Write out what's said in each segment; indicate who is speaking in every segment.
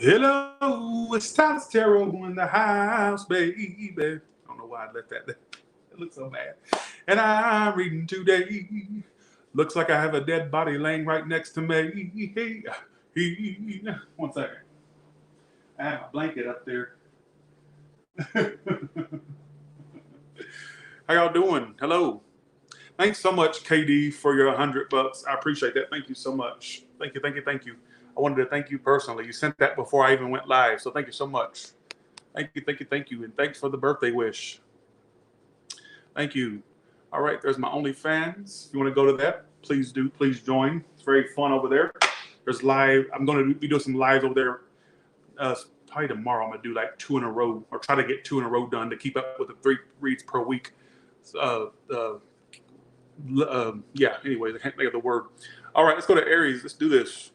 Speaker 1: Hello, it's Tyler Terrell in the house, baby. I don't know why I let that. It looks so bad. And I'm reading today. Looks like I have a dead body laying right next to me. One second. I have a blanket up there. How y'all doing? Hello. Thanks so much, KD, for your $100. I appreciate that. Thank you so much. Thank you. I wanted to thank you personally. You sent that before I even went live, so thank you so much. Thank you. And thanks for the birthday wish. Thank you. All right, there's my OnlyFans. If you want to go to that, please do. Please join. It's very fun over there. There's live. I'm going to be doing some lives over there. Probably tomorrow I'm going to do like 2 in a row, or try to get 2 in a row done to keep up with the 3 reads per week. Anyways, I can't think of the word. All right, let's go to Aries. Let's do this.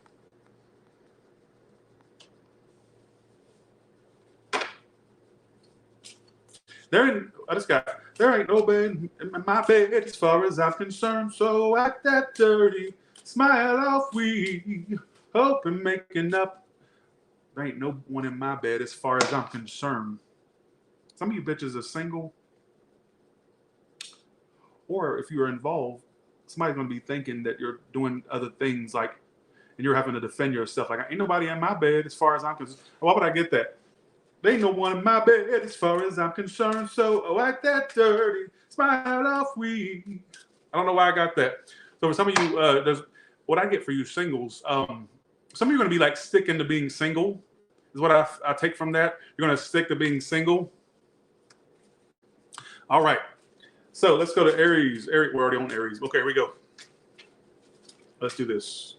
Speaker 1: There ain't no bed in my bed as far as I'm concerned. So act that dirty, smile off, we hope and making up. There ain't no one in my bed as far as I'm concerned. Some of you bitches are single, or if you're involved, somebody's gonna be thinking that you're doing other things, like, and you're having to defend yourself. Like, ain't nobody in my bed as far as I'm concerned. Why would I get that? There ain't no one in my bed as far as I'm concerned. So act that dirty, smile off, we. I don't know why I got that. So for some of you, there's what I get for you singles. Some of you are gonna be like sticking to being single. Is what I take from that. You're gonna stick to being single. All right. So let's go to Aries. We're already on Aries. Okay, here we go. Let's do this.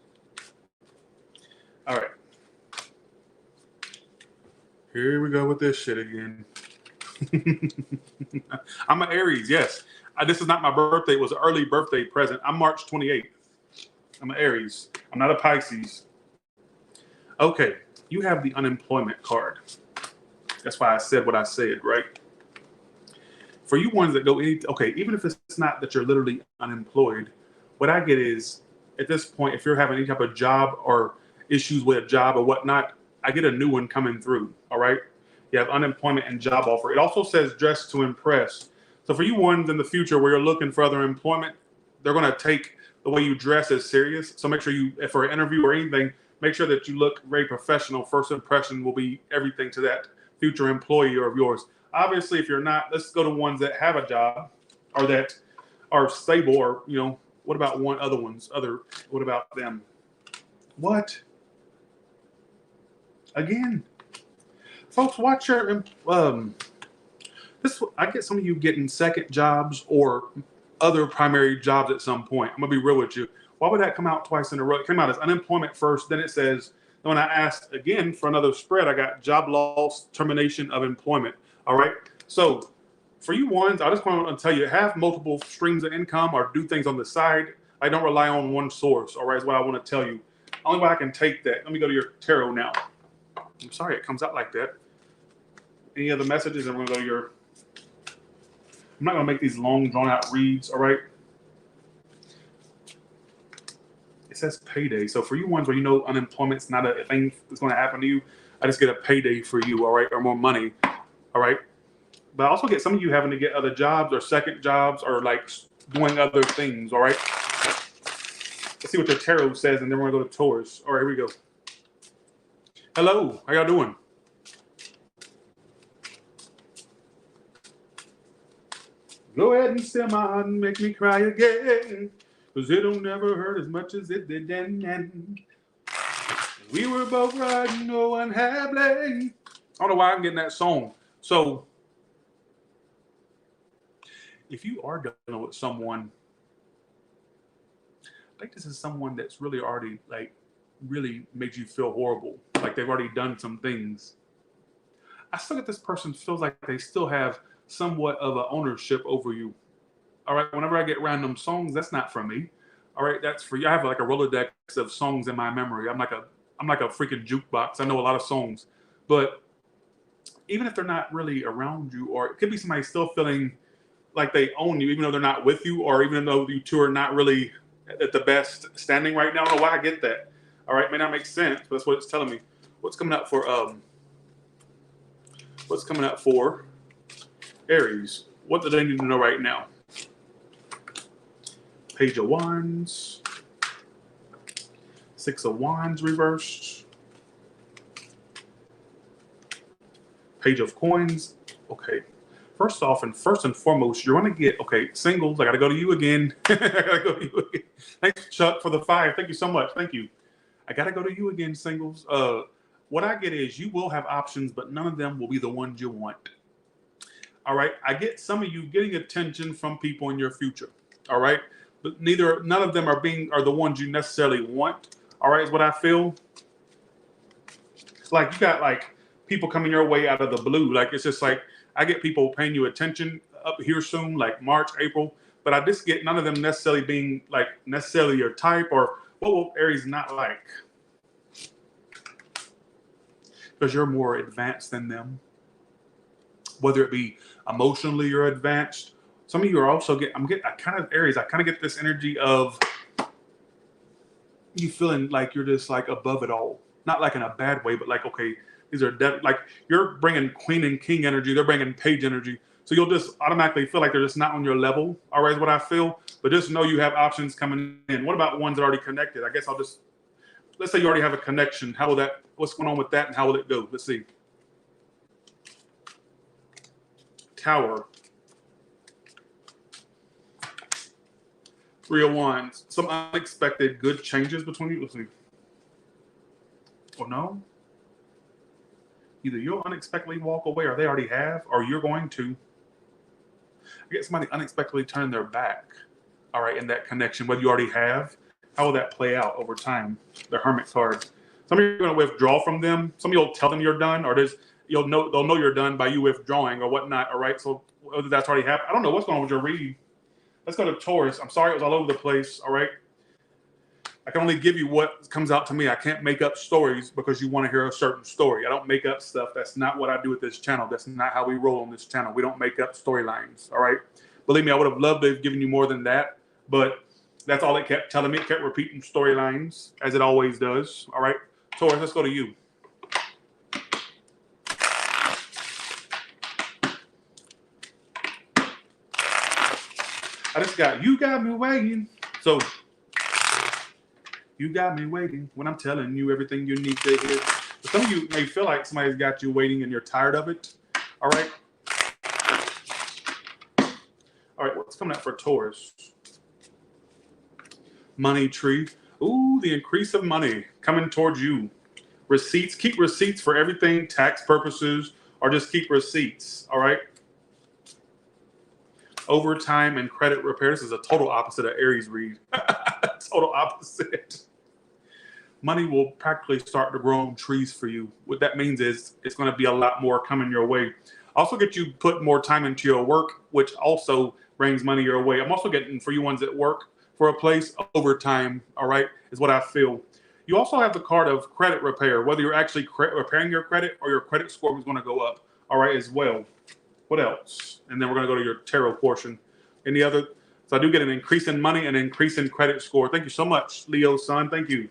Speaker 1: All right. Here we go with this shit again. I'm an Aries, yes. This is not my birthday. It was an early birthday present. I'm March 28th. I'm an Aries. I'm not a Pisces. Okay, you have the unemployment card. That's why I said what I said, right? For you ones that go, even if it's not that you're literally unemployed, what I get is, at this point, if you're having any type of job or issues with a job or whatnot, I get a new one coming through, all right? You have unemployment and job offer. It also says dress to impress. So for you ones in the future where you're looking for other employment, they're going to take the way you dress as serious. So make sure you, for an interview or anything, make sure that you look very professional. First impression will be everything to that future employee or of yours. Obviously, if you're not, let's go to ones that have a job or that are stable, or, what about what about them? What? Again, folks, watch your I get some of you getting second jobs or other primary jobs at some point. I'm gonna be real with you. Why would that come out twice in a row? It came out as unemployment first, then it says, when I asked again for another spread, I got job loss, termination of employment. All right. So for you ones, I just want to tell you, have multiple streams of income or do things on the side. I don't rely on one source. All right, is what I want to tell you. Only way I can take that. Let me go to your tarot now. I'm sorry it comes out like that. Any other messages? And we're going to go to your. I'm not going to make these long, drawn out reads. All right. It says payday. So for you ones where unemployment's not a thing that's going to happen to you, I just get a payday for you. All right, or more money. All right. But I also get some of you having to get other jobs or second jobs or like doing other things. All right. Let's see what your tarot says, and then we're going to go to Taurus. All right, here we go. Hello, how y'all doing? Go ahead and steal my heart and make me cry again, cause it'll never hurt as much as it did then. We were both right, no one had blame. I don't know why I'm getting that song. So, if you are dealing with someone, I think this is someone that's really already really made you feel horrible. Like they've already done some things. I still get this person feels like they still have somewhat of an ownership over you. All right. Whenever I get random songs, that's not from me. All right. That's for you. I have like a Rolodex of songs in my memory. I'm like a freaking jukebox. I know a lot of songs, but even if they're not really around you, or it could be somebody still feeling like they own you, even though they're not with you, or even though you two are not really at the best standing right now. I don't know why I get that. All right, may not make sense, but that's what it's telling me. What's coming up for Aries? What do they need to know right now? Page of Wands, Six of Wands reversed, Page of Coins. Okay. First and foremost, you're going to get, okay, singles. I got to go to you again. Thanks, Chuck, for the 5. Thank you so much. Thank you. I got to go to you again, singles. What I get is you will have options, but none of them will be the ones you want. All right. I get some of you getting attention from people in your future. All right. But none of them are the ones you necessarily want. All right. Is what I feel. It's like you got like people coming your way out of the blue. Like, it's just like, I get people paying you attention up here soon, like March, April, but I just get none of them necessarily being like necessarily your type, or what will Aries not like? Because you're more advanced than them. Whether it be emotionally you're advanced. Some of you are also Aries, I kind of get this energy of you feeling like you're just like above it all. Not like in a bad way, but like, okay, these are like you're bringing Queen and King energy. They're bringing Page energy. So you'll just automatically feel like they're just not on your level. All right, is what I feel. But just know you have options coming in. What about ones that are already connected? I guess let's say you already have a connection. What's going on with that and how will it go? Let's see. Tower. 3 of Wands. Some unexpected good changes between you. Let's see. Or no? Either you'll unexpectedly walk away, or they already have, or you're going to. I get somebody unexpectedly turn their back, all right, in that connection, whether you already have. How will that play out over time? The Hermit card. Some of you are going to withdraw from them. Some of you will tell them you're done, or they'll know you're done by you withdrawing or whatnot, all right? So whether that's already happened, I don't know what's going on with your read. Let's go to Taurus. I'm sorry it was all over the place, all right? I can only give you what comes out to me. I can't make up stories because you want to hear a certain story. I don't make up stuff. That's not what I do with this channel. That's not how we roll on this channel. We don't make up storylines, all right? Believe me, I would have loved to have given you more than that, but that's all it kept telling me. It kept repeating storylines, as it always does, all right? Taurus, let's go to you. I just you got me waiting. So, you got me waiting when I'm telling you everything you need to hear. But some of you may feel like somebody's got you waiting and you're tired of it. All right. All right. What's coming up for Taurus? Money tree. Ooh, the increase of money coming towards you. Receipts. Keep receipts for everything, tax purposes, or just keep receipts. All right. Overtime and credit repair. This is a total opposite of Aries read. Total opposite. Money will practically start to grow on trees for you. What that means is it's going to be a lot more coming your way. Also get you put more time into your work, which also brings money your way. I'm also getting, for you ones that work for a place, overtime, all right, is what I feel. You also have the card of credit repair, whether you're actually repairing your credit or your credit score is going to go up, all right, as well. What else? And then we're going to go to your tarot portion. Any other? So I do get an increase in money and an increase in credit score. Thank you so much, Leo son. Thank you.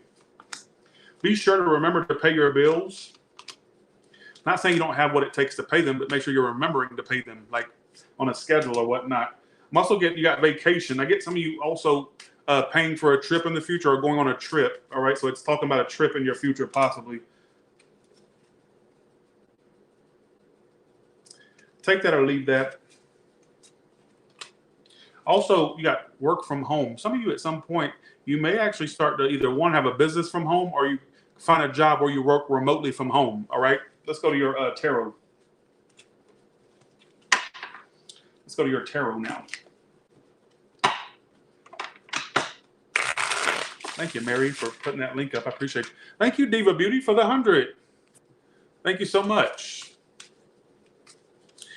Speaker 1: Be sure to remember to pay your bills. Not saying you don't have what it takes to pay them, but make sure you're remembering to pay them, like on a schedule or whatnot. I'm also getting, you got vacation. I get some of you also paying for a trip in the future or going on a trip. All right, so it's talking about a trip in your future possibly. Take that or leave that. Also, you got work from home. Some of you at some point, you may actually start to either one, have a business from home, or you find a job where you work remotely from home. All right, let's go to your tarot. Let's go to your tarot now. Thank you, Mary, for putting that link up. I appreciate it. Thank you, Diva Beauty, for the 100. Thank you so much.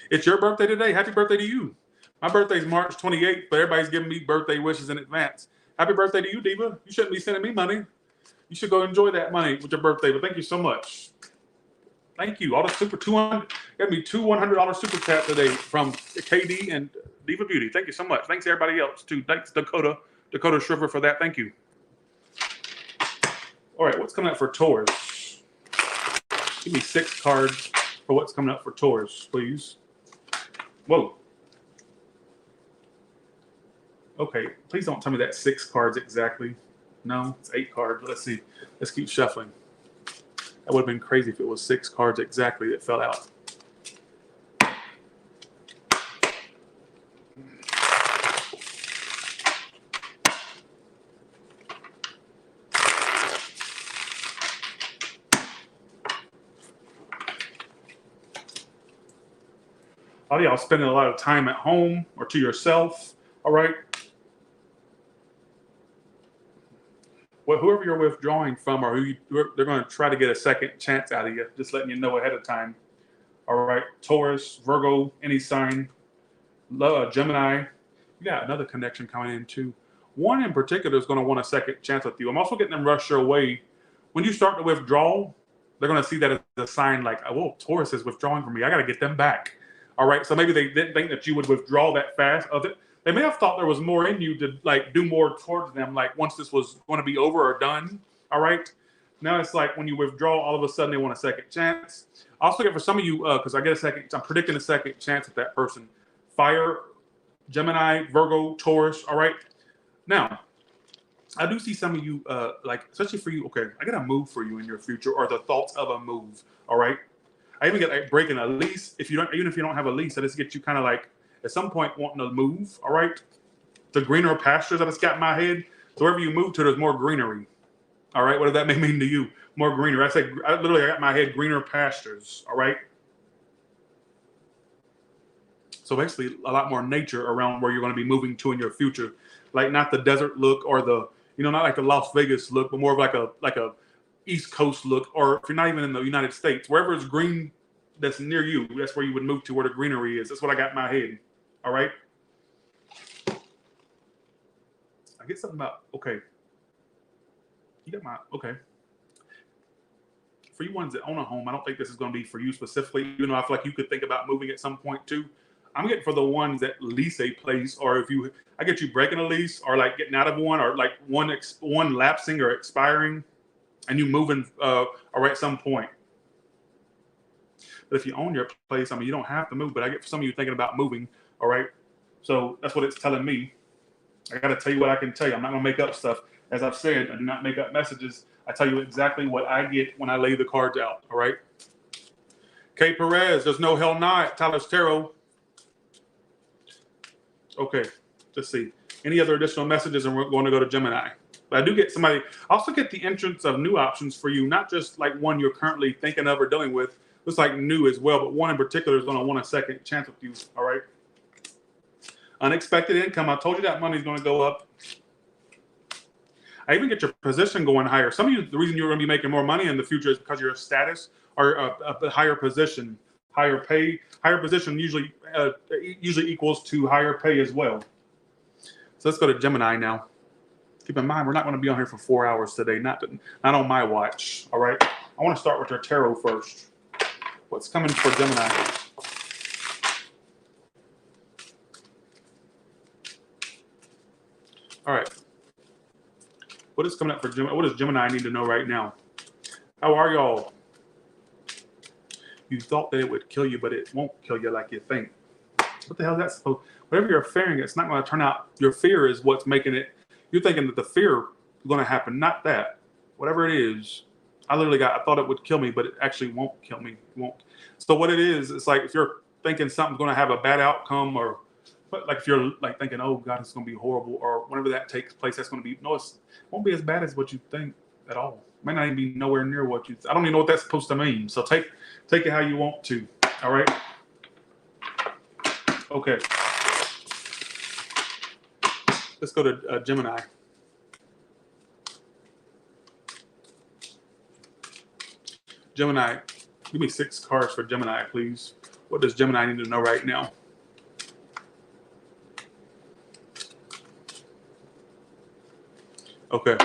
Speaker 1: It's your birthday today. Happy birthday to you. My birthday's March 28th, but everybody's giving me birthday wishes in advance. Happy birthday to you, Diva. You shouldn't be sending me money. You should go enjoy that money with your birthday, but thank you so much. Thank you. All the super 200, got me 2 $100 super chat today from KD and Diva Beauty. Thank you so much. Thanks to everybody else too. Thanks Dakota Shriver for that. Thank you. All right, what's coming up for Taurus? Give me 6 cards for what's coming up for Taurus, please. Whoa. Okay, please don't tell me that's 6 cards exactly. No, it's 8 cards. Let's see. Let's keep shuffling. That would have been crazy if it was 6 cards exactly that fell out. A lot of y'all spending a lot of time at home or to yourself, all right? Well, whoever you're withdrawing from or they're going to try to get a second chance out of you, just letting you know ahead of time. All right, Taurus, Virgo, any sign, Gemini. You got another connection coming in too. One in particular is going to want a second chance with you. I'm also getting them rush your way. When you start to withdraw, they're going to see that as a sign like, oh, Taurus is withdrawing from me. I got to get them back. All right, so maybe they didn't think that you would withdraw that fast. They may have thought there was more in you to like do more towards them, like once this was going to be over or done. All right, now it's like when you withdraw, all of a sudden they want a second chance. I also get for some of you, because I get a second, I'm predicting a second chance with that person. Fire, Gemini, Virgo, Taurus. All right, now I do see some of you, like especially for you. Okay, I got a move for you in your future, or the thoughts of a move. All right. I even get like breaking a lease. Even if you don't have a lease, I just get you kind of like at some point wanting to move. All right, the greener pastures I just got in my head. So wherever you move to, there's more greenery. All right, what does that may mean to you? More greenery. I literally got in my head greener pastures. All right. So basically, a lot more nature around where you're going to be moving to in your future, like not the desert look or the not like the Las Vegas look, but more of like a East Coast look, or if you're not even in the United States, wherever it's green that's near you, that's where you would move to, where the greenery is. That's what I got in my head. All right. I get something about, okay. You got my, okay. For you ones that own a home, I don't think this is going to be for you specifically, even though I feel like you could think about moving at some point too. I'm getting for the ones that lease a place, or I get you breaking a lease, or like getting out of one, or like one lapsing or expiring, and you moving at some point. But if you own your place, I mean, you don't have to move, but I get for some of you thinking about moving, all right? So that's what it's telling me. I got to tell you what I can tell you. I'm not going to make up stuff. As I've said, I do not make up messages. I tell you exactly what I get when I lay the cards out, all right? Kate Perez, there's no hell not. Tyler's Tarot. Okay, let's see. Any other additional messages, and we're going to go to Gemini. But I do get somebody. I also get the entrance of new options for you, not just like one you're currently thinking of or dealing with. Looks like new as well, but one in particular is going to want a second chance with you. All right. Unexpected income. I told you that money's going to go up. I even get your position going higher. Some of you, the reason you're going to be making more money in the future is because your status or a higher position, higher pay. Higher position usually equals to higher pay as well. So let's go to Gemini now. Keep in mind, we're not going to be on here for 4 hours today. Not on my watch. All right. I want to start with your tarot first. What's coming for Gemini? All right. What is coming up for Gemini? What does Gemini need to know right now? How are y'all? You thought that it would kill you, but it won't kill you like you think. What the hell is that supposed? Whatever you're fearing, it's not going to turn out. Your fear is what's making it. You're thinking that the fear is going to happen, not that. Whatever it is, I thought it would kill me, but it actually won't kill me. It won't. So what it is, it's like if you're thinking something's going to have a bad outcome, but like if you're like thinking, oh God, it's going to be horrible, or whenever that takes place, that's going to be, no, it won't be as bad as what you think at all. It might not even be nowhere near what I don't even know what that's supposed to mean. So take it how you want to. All right. Okay. Let's go to Gemini. Gemini, give me 6 cards for Gemini, please. What does Gemini need to know right now? Okay.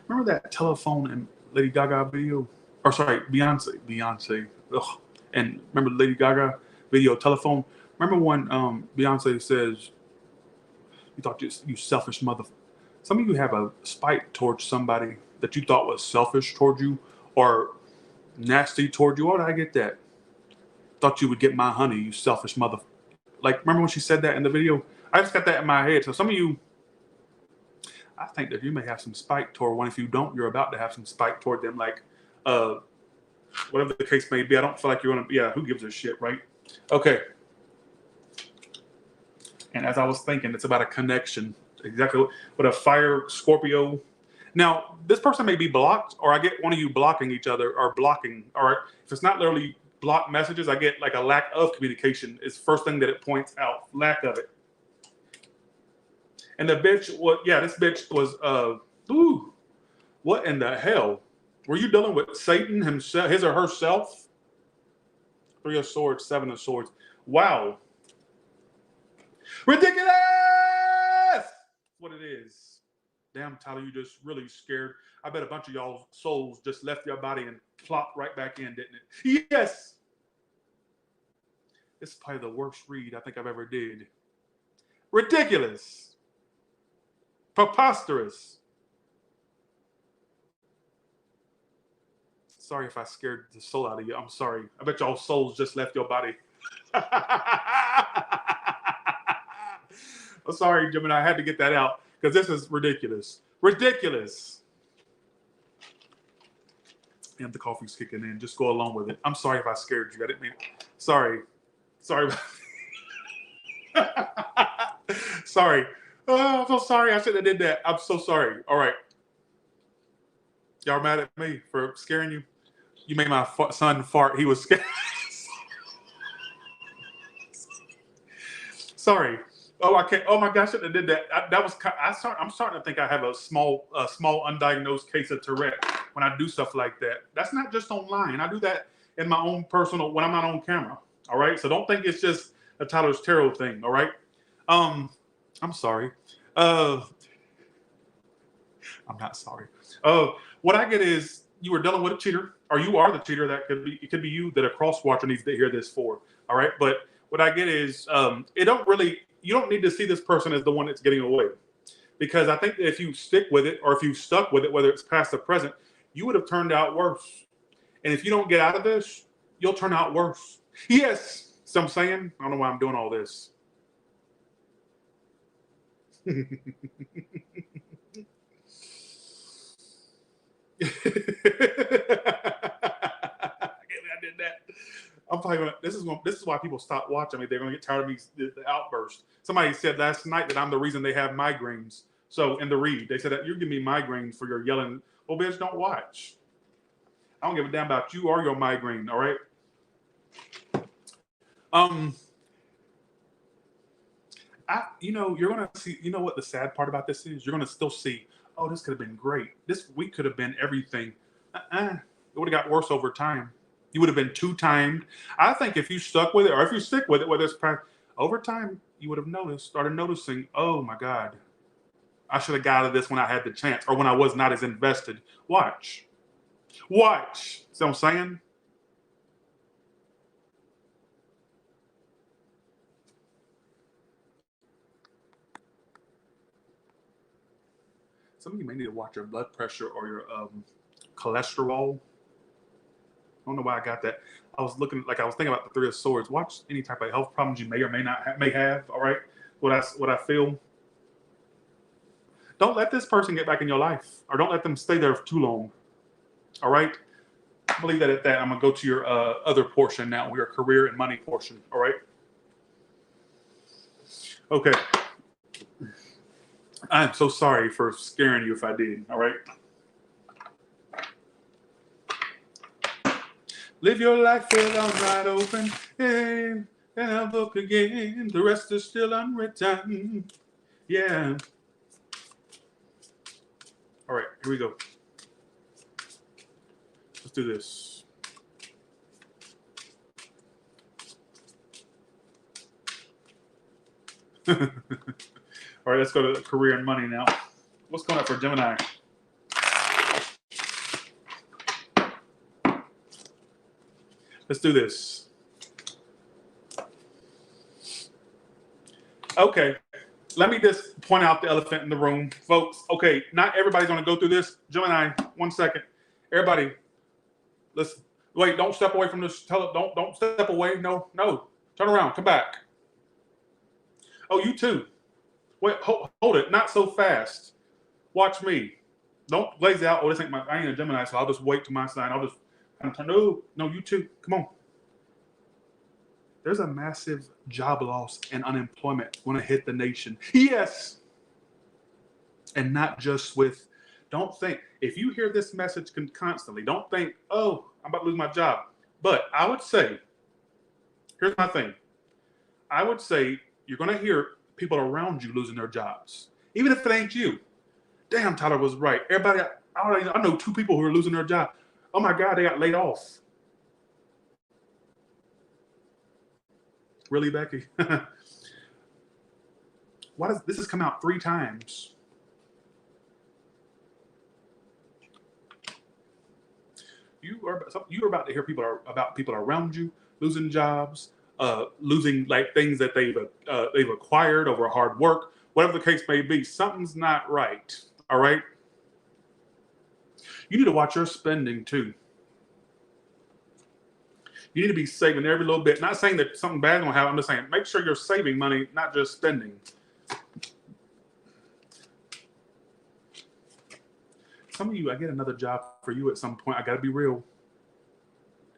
Speaker 1: Remember that telephone and Lady Gaga video? Or sorry, Beyonce. Ugh. And remember Lady Gaga video telephone? Remember when Beyonce says, You thought you selfish mother. Some of you have a spite towards somebody that you thought was selfish toward you or nasty toward you. Oh, did I get that? Thought you would get my honey, you selfish mother. Like, remember when she said that in the video? I just got that in my head. So some of you, I think that you may have some spite toward one. If you don't, you're about to have some spite toward them. Like, whatever the case may be. I don't feel like you're gonna. Yeah, who gives a shit, right? Okay. And as I was thinking, it's about a connection. Exactly what a fire Scorpio. Now, this person may be blocked, or I get one of you blocking each other or blocking. All right. If it's not literally blocked messages, I get like a lack of communication. Is first thing that it points out. Lack of it. And the bitch, this bitch was, what in the hell? Were you dealing with Satan himself, his or herself? 3 of Swords, 7 of Swords. Wow. Ridiculous! What it is. Damn, Tyler, you just really scared. I bet a bunch of y'all souls just left your body and plopped right back in, didn't it? Yes! This is probably the worst read I think I've ever did. Ridiculous. Preposterous. Sorry if I scared the soul out of you. I'm sorry. I bet y'all souls just left your body. I'm sorry, Gemini. I had to get that out because this is ridiculous. Ridiculous. And the coffee's kicking in. Just go along with it. I'm sorry if I scared you. I didn't mean. Sorry. Sorry. Sorry. Oh, I'm so sorry. I shouldn't have did that. I'm so sorry. All right. Y'all mad at me for scaring you? You made my son fart. He was scared. Sorry. Oh, I can't. Oh my gosh, I shouldn't have did that. I'm starting to think I have a small undiagnosed case of Tourette when I do stuff like that. That's not just online. I do that in my own personal when I'm not on camera. All right. So don't think it's just a Tyler's Tarot thing. All right. I'm sorry. I'm not sorry. What I get is you were dealing with a cheater, or you are the cheater. It could be you that a cross watcher needs to hear this for. All right. But what I get is you don't need to see this person as the one that's getting away. Because I think that if you stick with it, or if you stuck with it, whether it's past or present, you would have turned out worse. And if you don't get out of this, you'll turn out worse. Yes. So I'm saying, I don't know why I'm doing all this. I did that. I'm probably gonna. This is why people stop watching me. They're gonna get tired of me. The outburst. Somebody said last night that I'm the reason they have migraines. So in the read, they said that you're giving me migraines for your yelling. Well, bitch, don't watch. I don't give a damn about you or your migraine. All right. You're gonna see. You know what the sad part about this is? You're gonna still see. Oh, this could have been great. This week could have been everything. It would have got worse over time. You would have been two-timed. I think if you stuck with it, or if you stick with it, whether it's over time, you would have started noticing, oh my God, I should have got out of this when I had the chance, or when I was not as invested. Watch. See what I'm saying? Some of you may need to watch your blood pressure or your cholesterol. I don't know why I got that. I was thinking about the 3 of Swords. Watch any type of health problems you may or may not have. All right, what I feel. Don't let this person get back in your life, or don't let them stay there for too long. All right, I'll leave that at that. I'm gonna go to your other portion now, your career and money portion. All right. Okay. I'm so sorry for scaring you if I did. All right. Live your life with arms wide open, and I'll look again. The rest is still unwritten. Yeah. All right, here we go. Let's do this. All right, let's go to career and money now. What's going on for Gemini? Let's do this. Okay, let me just point out the elephant in the room, folks. Okay, not everybody's going to go through this. Gemini, 1 second. Everybody, let's wait. Don't step away from this. Don't step away. No. Turn around. Come back. Oh, you too. Wait, hold it. Not so fast. Watch me. Don't glaze out. Oh, this ain't I ain't a Gemini, so I'll just wait to my side. I'll just no, you too. Come on. There's a massive job loss and unemployment going to hit the nation. Yes. And not just with, don't think, if you hear this message constantly, don't think, oh, I'm about to lose my job. But I would say, here's my thing. I would say you're going to hear people around you losing their jobs, even if it ain't you. Damn, Tyler was right. Everybody, I know 2 people who are losing their job. Oh my God, they got laid off. Really, Becky? Why does this has come out 3 times? You are about to hear about people around you losing jobs, losing like things that they've acquired over hard work, whatever the case may be. Something's not right. All right. You need to watch your spending too. You need to be saving every little bit. Not saying that something bad will happen. I'm just saying make sure you're saving money, not just spending. Some of you, I get another job for you at some point. I got to be real.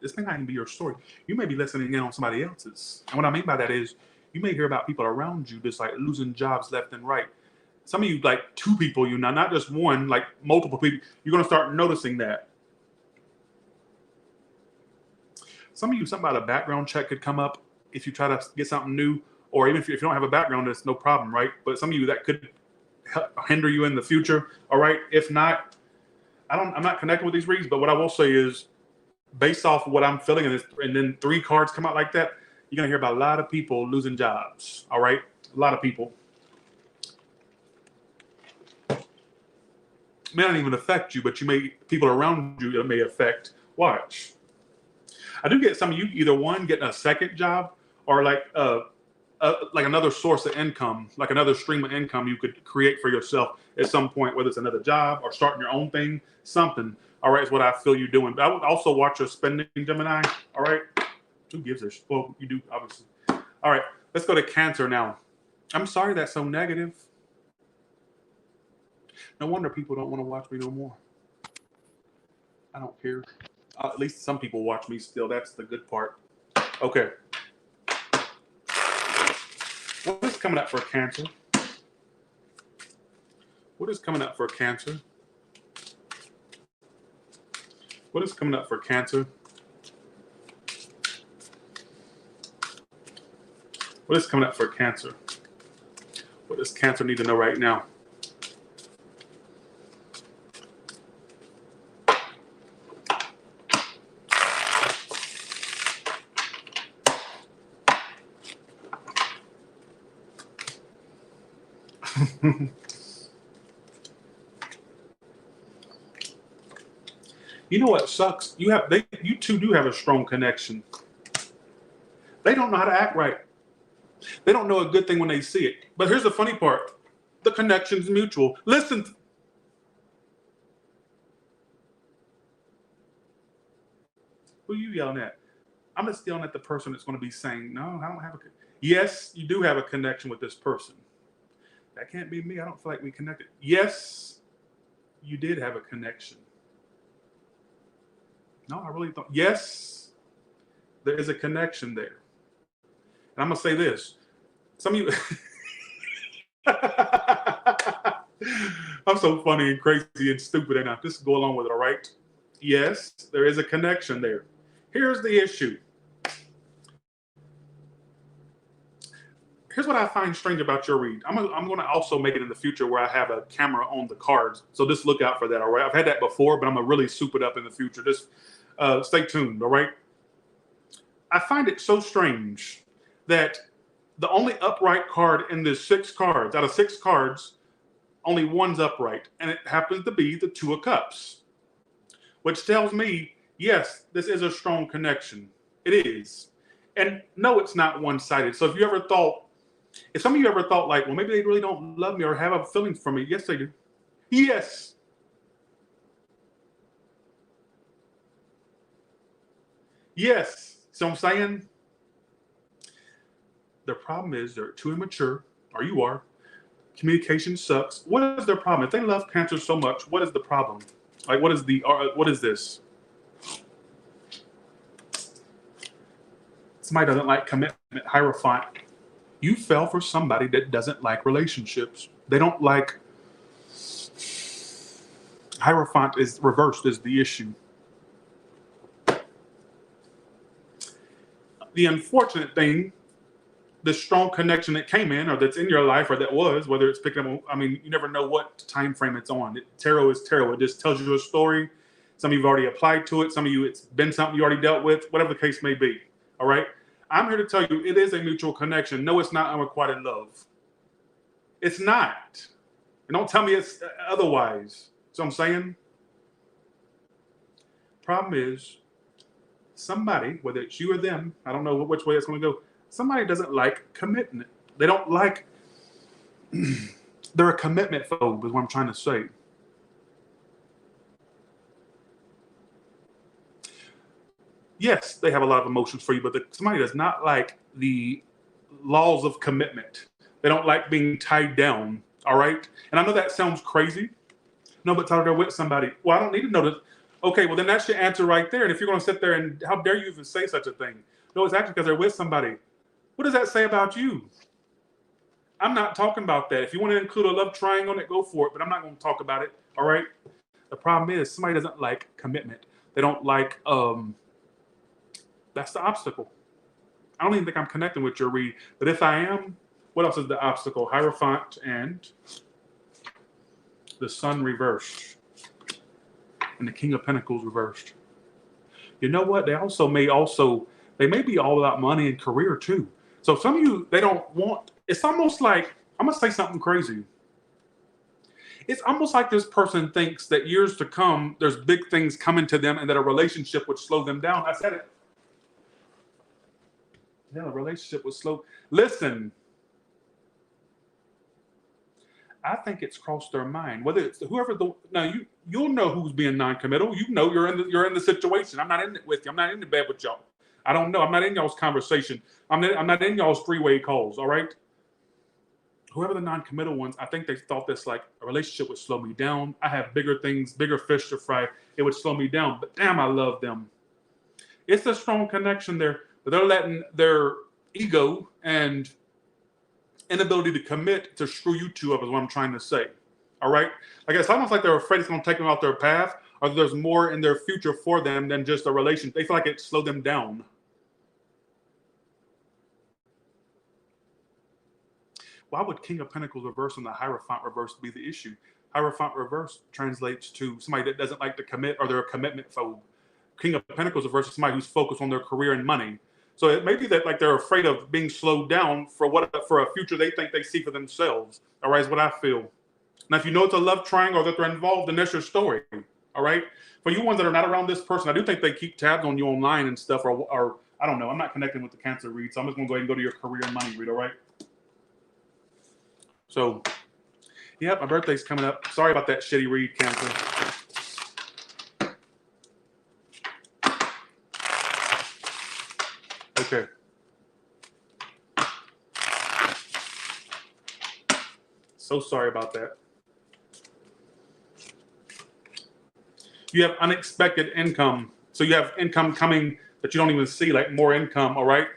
Speaker 1: This may not even be your story. You may be listening in on somebody else's. And what I mean by that is you may hear about people around you just like losing jobs left and right. Some of you, like 2 people, not just one, like multiple people. You're going to start noticing that. Some of you, something about a background check could come up if you try to get something new, or even if you don't have a background, it's no problem, right? But some of you, that could hinder you in the future, all right? If not, I'm not connecting with these reads, but what I will say is, based off of what I'm feeling, and then 3 cards come out like that, you're going to hear about a lot of people losing jobs, all right? A lot of people. It may not even affect you, but people around you it may affect. Watch. I do get some of you either one getting a second job or like another source of income, like another stream of income you could create for yourself at some point, whether it's another job or starting your own thing, something. All right, is what I feel you doing. But I would also watch your spending, Gemini. All right, who gives a well, you do obviously. All right, let's go to Cancer now. I'm sorry that's so negative. No wonder people don't want to watch me no more. I don't care. At least some people watch me still. That's the good part. Okay. What is coming up for Cancer? What is coming up for Cancer? What is coming up for Cancer? What is coming up for Cancer? What does Cancer need to know right now? You know what sucks? You 2 do have a strong connection. They don't know how to act right. They don't know a good thing when they see it. But here's the funny part. The connection's mutual. Listen. Who are you yelling at? I'm just yelling at the person that's going to be saying, no, I don't have a connection. Yes, you do have a connection with this person. That can't be me. I don't feel like we connected. Yes, you did have a connection. No, I really don't. Yes, there is a connection there. And I'm going to say this. Some of you... I'm so funny and crazy and stupid, and I just go along with it, all right? Yes, there is a connection there. Here's the issue. Here's what I find strange about your read. I'm going to also make it in the future where I have a camera on the cards. So just look out for that, all right? I've had that before, but I'm going to really soup it up in the future. Just stay tuned, all right? I find it so strange that the only upright card in the 6 cards, out of 6 cards, only one's upright. And it happens to be the 2 of Cups, which tells me, yes, this is a strong connection. It is. And no, it's not one-sided. So if you ever thought, If some of you ever thought like, well, maybe they really don't love me or have a feeling for me, yes, they do. Yes. Yes. So I'm saying their problem is they're too immature, or you are. Communication sucks. What is their problem? If they love Cancer so much, what is the problem? Like, what is this? Somebody doesn't like commitment. Hierophant. You fell for somebody that doesn't like relationships. They don't like. Hierophant is reversed is the issue. The unfortunate thing, the strong connection that came in or that's in your life or that was, whether it's picking up, I mean, you never know what time frame it's on. Tarot is tarot. It just tells you a story. Some of you've already applied to it. Some of you, it's been something you already dealt with, whatever the case may be. All right. I'm here to tell you it is a mutual connection. No, it's not unrequited love. It's not. And don't tell me it's otherwise. So I'm saying, problem is somebody, whether it's you or them, I don't know which way it's going to go. Somebody doesn't like commitment. They don't like, they're a commitment phobe is what I'm trying to say. Yes, they have a lot of emotions for you, but somebody does not like the laws of commitment. They don't like being tied down, all right? And I know that sounds crazy. No, but Tyler, they're with somebody. Well, I don't need to know that. Okay, well, then that's your answer right there. And if you're going to sit there and how dare you even say such a thing? No, it's actually because they're with somebody. What does that say about you? I'm not talking about that. If you want to include a love triangle on it, go for it, but I'm not going to talk about it, all right? The problem is somebody doesn't like commitment. They don't like, that's the obstacle. I don't even think I'm connecting with your read, but if I am, what else is the obstacle? Hierophant and the Sun reversed and the King of Pentacles reversed. You know what? They may be all about money and career too. So some of you, they don't want, it's almost like, I'm going to say something crazy. It's almost like this person thinks that years to come, there's big things coming to them and that a relationship would slow them down. I said it. Yeah, a relationship would slow. Listen, I think it's crossed their mind. Whether it's whoever you'll know who's being non-committal. You know you're in the situation. I'm not in it with you. I'm not in the bed with y'all. I don't know. I'm not in y'all's conversation. I'm not in y'all's three-way calls. All right. Whoever the non-committal ones, I think they thought this like a relationship would slow me down. I have bigger things, bigger fish to fry. It would slow me down. But damn, I love them. It's a strong connection there, but they're letting their ego and inability to commit to screw you two up is what I'm trying to say. All right. Like it's almost like they're afraid it's going to take them off their path, or there's more in their future for them than just a relation. They feel like it slowed them down. Why would King of Pentacles reverse and the Hierophant reverse be the issue? Hierophant reverse translates to somebody that doesn't like to commit or they're a commitment phobe. King of Pentacles reverse is somebody who's focused on their career and money. So it may be that like they're afraid of being slowed down for a future they think they see for themselves. All right, is what I feel. Now, if you know it's a love triangle or that they're involved, then that's your story. All right. For you ones that are not around this person, I do think they keep tabs on you online and stuff, or I don't know. I'm not connecting with the Cancer read, so I'm just going to go ahead and go to your career and money read. All right. So, yeah, my birthday's coming up. Sorry about that shitty read, Cancer. Okay. So sorry about that. You have unexpected income. So you have income coming that you don't even see, like more income, all right?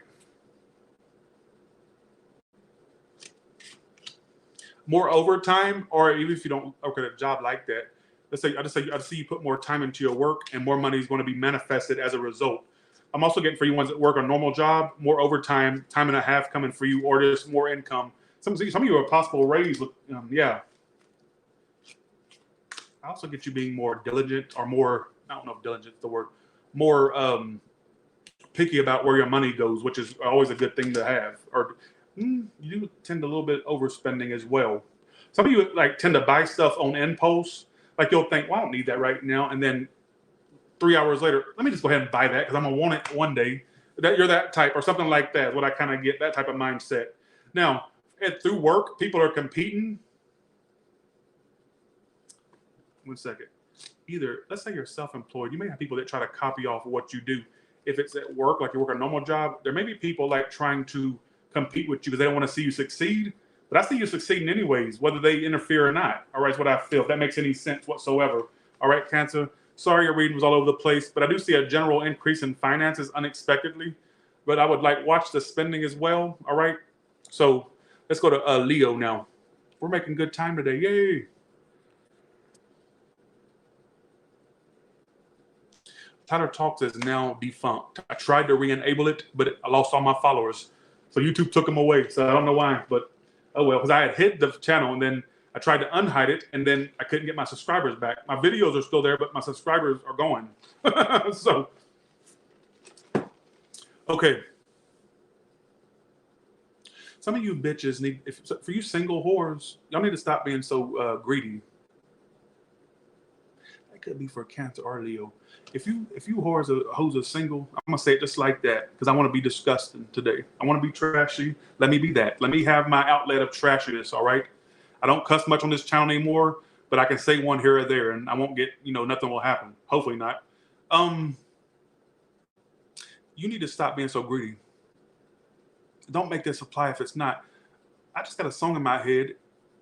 Speaker 1: More overtime, or even if you don't work at a job like that, I just see you put more time into your work and more money is going to be manifested as a result. I'm also getting for you ones that work a normal job, more overtime, time and a half coming for you, or just more income. Some of you are a possible raise. Yeah. I also get you being more diligent or more, I don't know if diligent is the word, more picky about where your money goes, which is always a good thing to have. Or you tend to a little bit overspending as well. Some of you like tend to buy stuff on impulse. Like you'll think, well, I don't need that right now. And then 3 hours later, let me just go ahead and buy that because I'm going to want it one day. That you're that type or something like that is what I kind of get, that type of mindset. Now, and through work, people are competing. 1 second. Either, let's say you're self-employed, you may have people that try to copy off what you do. If it's at work, like you work a normal job, there may be people like trying to compete with you because they don't want to see you succeed. But I see you succeeding anyways, whether they interfere or not. All right, is what I feel. If that makes any sense whatsoever. All right, Cancer. Sorry your reading was all over the place, but I do see a general increase in finances unexpectedly. But I would like watch the spending as well. All right. So let's go to Leo now. We're making good time today. Yay. Tyler Talks is now defunct. I tried to re-enable it, but I lost all my followers. So YouTube took them away. So I don't know why, but oh well, because I had hid the channel and then I tried to unhide it and then I couldn't get my subscribers back. My videos are still there, but my subscribers are gone. So, okay. Some of you bitches need, for you single whores, y'all need to stop being so greedy. That could be for Cancer or Leo. If you hoes are single, I'm gonna say it just like that because I want to be disgusting today. I want to be trashy. Let me be that. Let me have my outlet of trashiness. All right. I don't cuss much on this channel anymore, but I can say one here or there, and I won't get, nothing will happen. Hopefully not. You need to stop being so greedy. Don't make this apply if it's not. I just got a song in my head,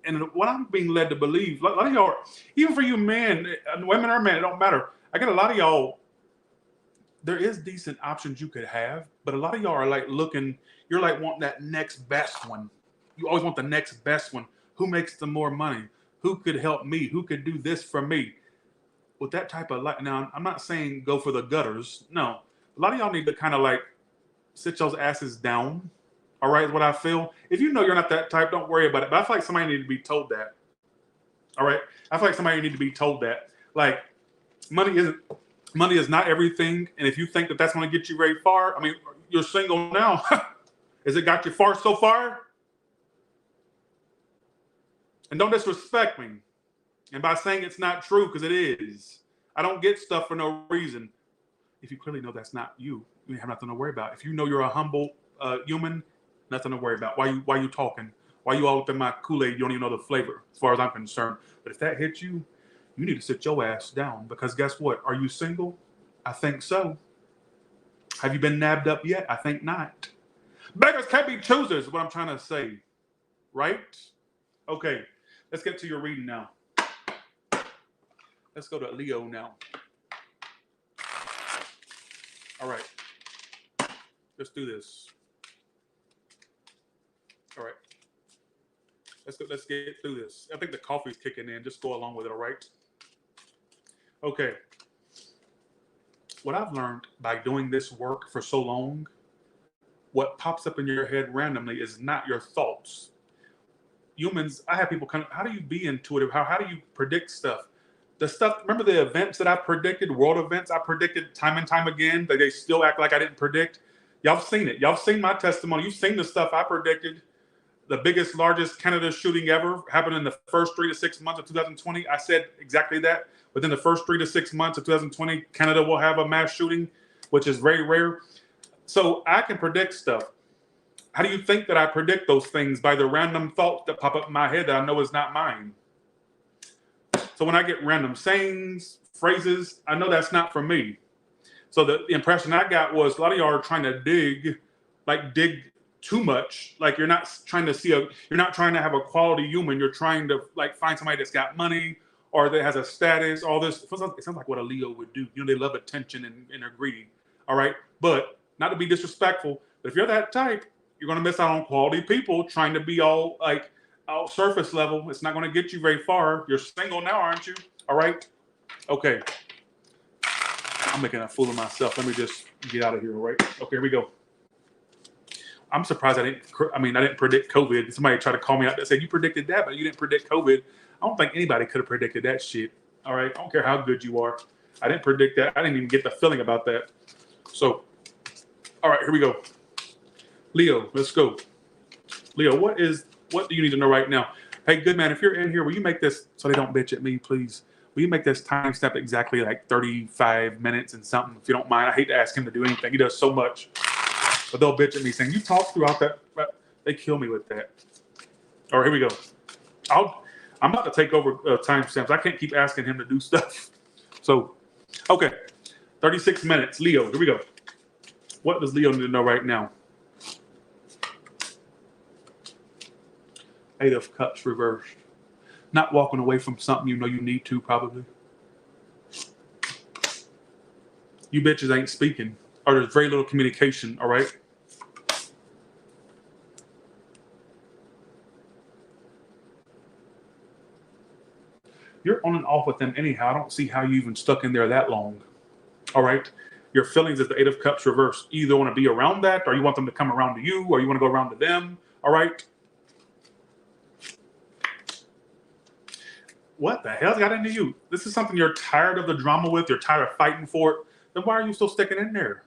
Speaker 1: and what I'm being led to believe, a lot of y'all, even for you men, women or men, it don't matter. I get a lot of y'all, there is decent options you could have, but a lot of y'all are like looking, you're like wanting that next best one. You always want the next best one. Who makes the more money? Who could help me? Who could do this for me? With that type of life, now I'm not saying go for the gutters. No, a lot of y'all need to kind of like sit y'all's asses down. All right, is what I feel. If you know you're not that type, don't worry about it. But I feel like somebody need to be told that. All right, I feel like somebody need to be told that. Like, money is not everything, and if you think that that's going to get you very far, I mean, you're single now. Has it got you far so far? And don't disrespect me. And by saying it's not true, because it is. I don't get stuff for no reason. If you clearly know that's not you, you have nothing to worry about. If you know you're a humble human, nothing to worry about. Why you talking? Why you all up in my Kool-Aid? You don't even know the flavor, as far as I'm concerned. But if that hits you, you need to sit your ass down, because guess what? Are you single? I think so. Have you been nabbed up yet? I think not. Beggars can't be choosers, is what I'm trying to say. Right? Okay, let's get to your reading now. Let's go to Leo now. All right. Let's do this. All right. Let's get through this. I think the coffee's kicking in. Just go along with it, all right? Okay. What I've learned by doing this work for so long, what pops up in your head randomly is not your thoughts. Humans, I have people how do you be intuitive? How do you predict stuff? The stuff, remember the events that I predicted, world events I predicted time and time again, that they still act like I didn't predict? Y'all seen it. Y'all seen my testimony. You've seen the stuff I predicted. The biggest, largest Canada shooting ever happened in the first 3 to 6 months of 2020. I said exactly that. Within the first 3 to 6 months of 2020, Canada will have a mass shooting, which is very rare. So I can predict stuff. How do you think that I predict those things? By the random thoughts that pop up in my head that I know is not mine. So when I get random sayings, phrases, I know that's not for me. So the impression I got was a lot of y'all are trying to dig too much. Like you're not trying to you're not trying to have a quality human. You're trying to like find somebody that's got money or that has a status, all this. It sounds like what a Leo would do. They love attention and are greedy. All right. But not to be disrespectful, but if you're that type, you're going to miss out on quality people trying to be all surface level. It's not going to get you very far. You're single now, aren't you? All right. Okay. I'm making a fool of myself. Let me just get out of here. All right. Okay, here we go. I'm surprised I didn't predict COVID. Somebody tried to call me out that said, you predicted that, but you didn't predict COVID. I don't think anybody could have predicted that shit. All right. I don't care how good you are. I didn't predict that. I didn't even get the feeling about that. So, all right, here we go. Leo, let's go. Leo, what do you need to know right now? Hey, good man, if you're in here, will you make this so they don't bitch at me, please? Will you make this timestamp exactly like 35 minutes and something, if you don't mind? I hate to ask him to do anything. He does so much. But they'll bitch at me saying, you talk throughout that. They kill me with that. All right, here we go. I'm about to take over timestamps. I can't keep asking him to do stuff. So, okay, 36 minutes. Leo, here we go. What does Leo need to know right now? Eight of Cups reversed. Not walking away from something you know you need to, probably. You bitches ain't speaking, or there's very little communication, all right? You're on and off with them anyhow. I don't see how you even stuck in there that long, all right? Your feelings is the Eight of Cups reversed. You either want to be around that, or you want them to come around to you, or you want to go around to them, all right? What the hell's got into you? This is something you're tired of the drama with. You're tired of fighting for it. Then why are you still sticking in there?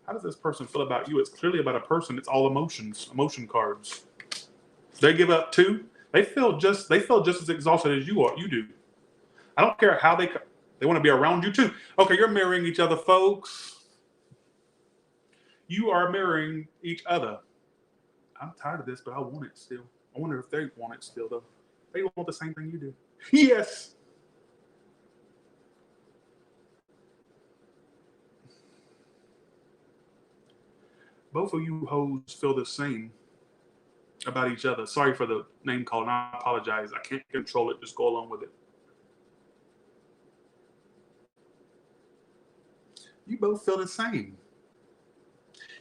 Speaker 1: How does this person feel about you? It's clearly about a person. It's all emotions, emotion cards. They give up too. They feel just as exhausted as you do. I don't care how they want to be around you too. Okay, you're mirroring each other, folks. You are mirroring each other. I'm tired of this, but I want it still. I wonder if they want it still, though. They want the same thing you do. Yes. Both of you hoes feel the same about each other. Sorry for the name call, and I apologize. I can't control it. Just go along with it. You both feel the same.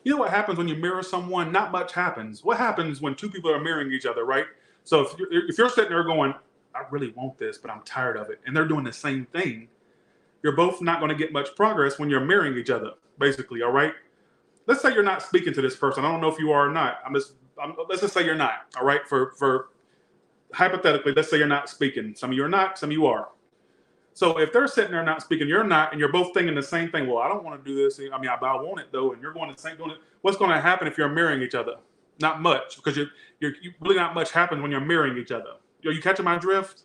Speaker 1: You know what happens when you mirror someone? Not much happens. What happens when two people are mirroring each other, right? So if you're sitting there going, I really want this, but I'm tired of it, and they're doing the same thing, you're both not going to get much progress when you're mirroring each other, basically, all right? Let's say you're not speaking to this person. I don't know if you are or not. Let's just say you're not, all right? For hypothetically, let's say you're not speaking. Some of you are not, some of you are. So if they're sitting there not speaking, you're not, and you're both thinking the same thing. Well, I don't want to do this. I mean, I want it though, and you're going the same doing it. What's going to happen if you're mirroring each other? Not much, because you're really not much happens when you're mirroring each other. Are you catching my drift?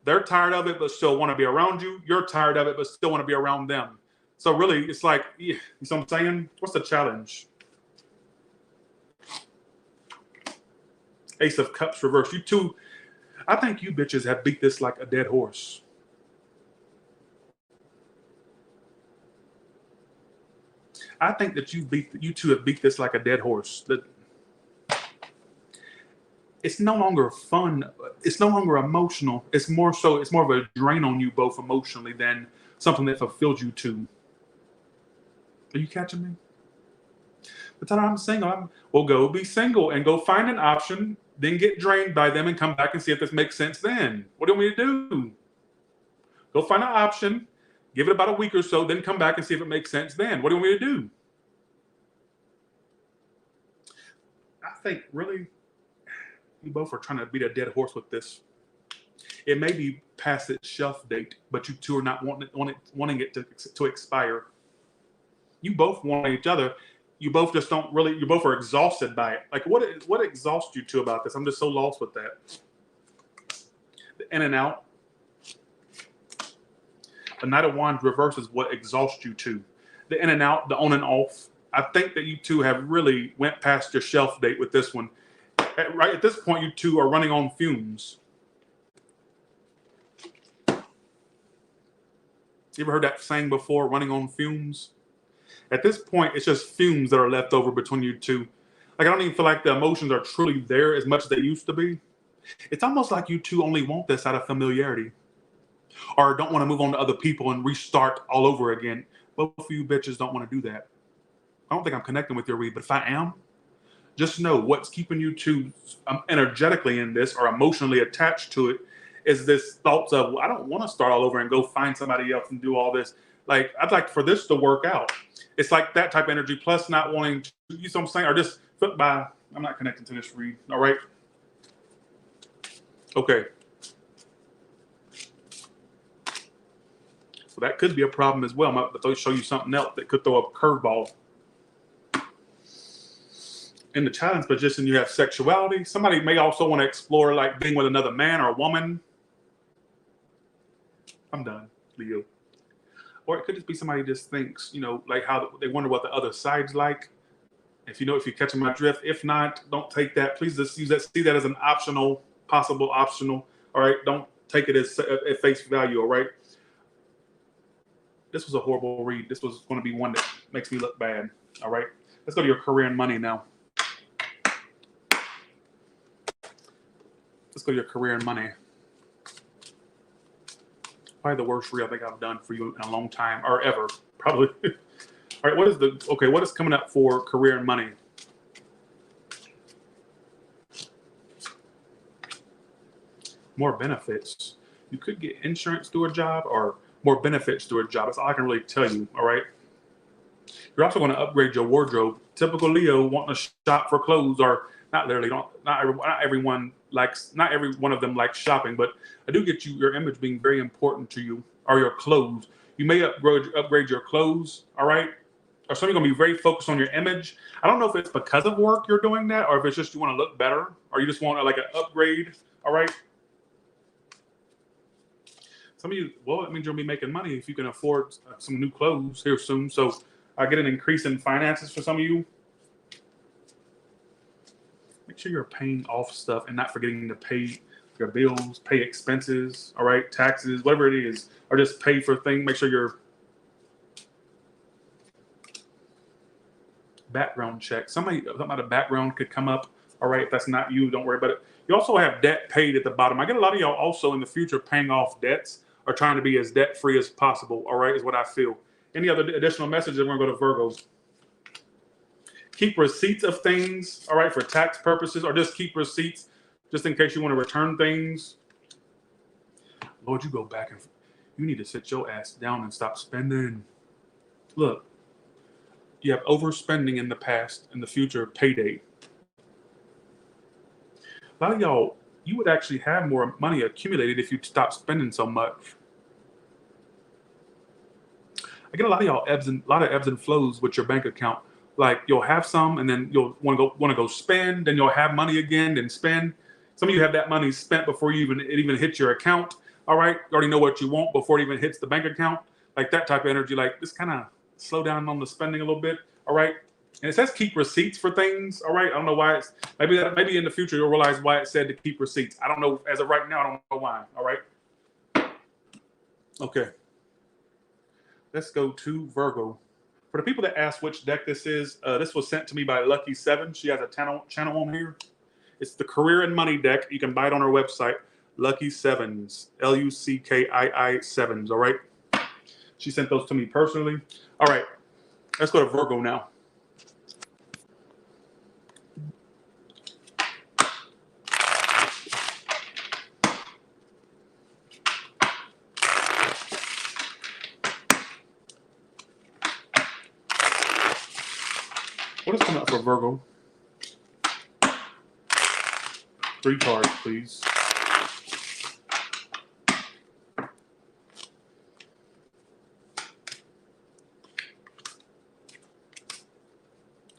Speaker 1: They're tired of it, but still want to be around you. You're tired of it, but still want to be around them. So really, it's like, you know what I'm saying? What's the challenge? Ace of Cups reversed. You two, I think you bitches have beat this like a dead horse. I think that you two have beat this like a dead horse. That it's no longer fun. It's no longer emotional. It's more of a drain on you both emotionally than something that fulfills you two. Are you catching me? But then I'm single. Well, go be single and go find an option, then get drained by them and come back and see if this makes sense then. What do you want me to do? Go find an option, give it about a week or so, then come back and see if it makes sense then. What do you want me to do? I think really you both are trying to beat a dead horse with this. It may be past its shelf date, but you two are not wanting it to expire. You both want each other. You both just don't really. You both are exhausted by it. Like what exhausts you two about this? I'm just so lost with that. The in and out. The Knight of Wands reverse is what exhausts you two. The in and out, the on and off. I think that you two have really went past your shelf date with this one. Right at this point, you two are running on fumes. You ever heard that saying before, running on fumes? At this point, it's just fumes that are left over between you two. Like, I don't even feel like the emotions are truly there as much as they used to be. It's almost like you two only want this out of familiarity, or don't want to move on to other people and restart all over again. Both of you bitches don't want to do that. I don't think I'm connecting with your read, but if I am, just know what's keeping you two energetically in this or emotionally attached to it is this thoughts of, well, I don't want to start all over and go find somebody else and do all this. Like, I'd like for this to work out. It's like that type of energy, plus not wanting to, you know what I'm saying? Or just flip by. I'm not connecting to this read. All right. Okay. So that could be a problem as well. I'm about to show you something else that could throw up a curveball. In the challenge position, you have sexuality. Somebody may also want to explore like being with another man or a woman. I'm done, Leo. Or it could just be somebody just thinks, you know, like how they wonder what the other side's like. If you're catching my drift. If not, don't take that. Please just see that as an optional, possible optional. All right. Don't take it as at face value. All right. This was a horrible read. This was going to be one that makes me look bad. All right. Let's go to your career and money now. Let's go to your career and money. Probably the worst read I think I've done for you in a long time, or ever, probably. All right, what is coming up for career and money? More benefits. You could get insurance through a job or more benefits through a job. That's all I can really tell you, all right? You're also going to upgrade your wardrobe. Typical Leo wanting to shop for clothes, or not literally, not every one of them likes shopping, but I do get your image being very important to you, or your clothes. You may upgrade your clothes, all right? Or some of you are going to be very focused on your image. I don't know if it's because of work you're doing that, or if it's just you want to look better, or you just want like an upgrade, all right? Some of you, well, it means you'll be making money if you can afford some new clothes here soon. So I get an increase in finances for some of you. Make sure you're paying off stuff and not forgetting to pay your bills, pay expenses, all right, taxes, whatever it is, or just pay for things. Make sure your background check. Something about a background could come up, all right. If that's not you, don't worry about it. You also have debt paid at the bottom. I get a lot of y'all also in the future paying off debts or trying to be as debt-free as possible, all right, is what I feel. Any other additional messages? We're going to go to Virgo. Keep receipts of things, all right, for tax purposes, or just keep receipts just in case you want to return things. Lord, you go back and you need to sit your ass down and stop spending. Look, you have overspending in the past, in the future, payday. A lot of y'all, you would actually have more money accumulated if you stop spending so much. I get a lot of y'all ebbs and flows with your bank account. Like you'll have some, and then you'll want to go spend. Then you'll have money again, then spend. Some of you have that money spent before it even hits your account. All right, you already know what you want before it even hits the bank account. Like that type of energy. Like just kind of slow down on the spending a little bit. All right. And it says keep receipts for things. All right. I don't know why it's maybe in the future you'll realize why it said to keep receipts. I don't know. As of right now, I don't know why. All right. Okay. Let's go to Virgo. For the people that asked which deck this is, this was sent to me by Lucky Seven. She has a channel on here. It's the Career and Money deck. You can buy it on her website. Lucky Sevens, Luckii Sevens. All right. She sent those to me personally. All right. Let's go to Virgo now. What is coming up for Virgo? 3 cards, please.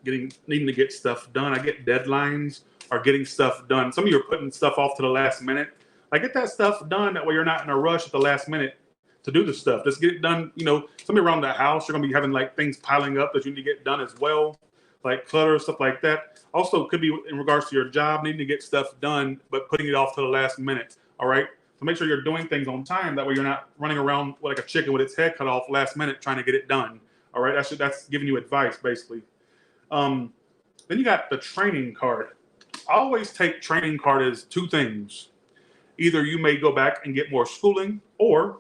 Speaker 1: Needing to get stuff done. I get deadlines or getting stuff done. Some of you are putting stuff off to the last minute. I get that stuff done. That way you're not in a rush at the last minute to do the stuff. Just get it done. You know, somebody around the house, you're going to be having like things piling up that you need to get done as well. Like clutter, stuff like that. Also, could be in regards to your job, needing to get stuff done, but putting it off to the last minute. All right. So make sure you're doing things on time. That way you're not running around like a chicken with its head cut off last minute trying to get it done. All right. That's giving you advice, basically. Then you got the training card. I always take training card as 2 things. Either you may go back and get more schooling, or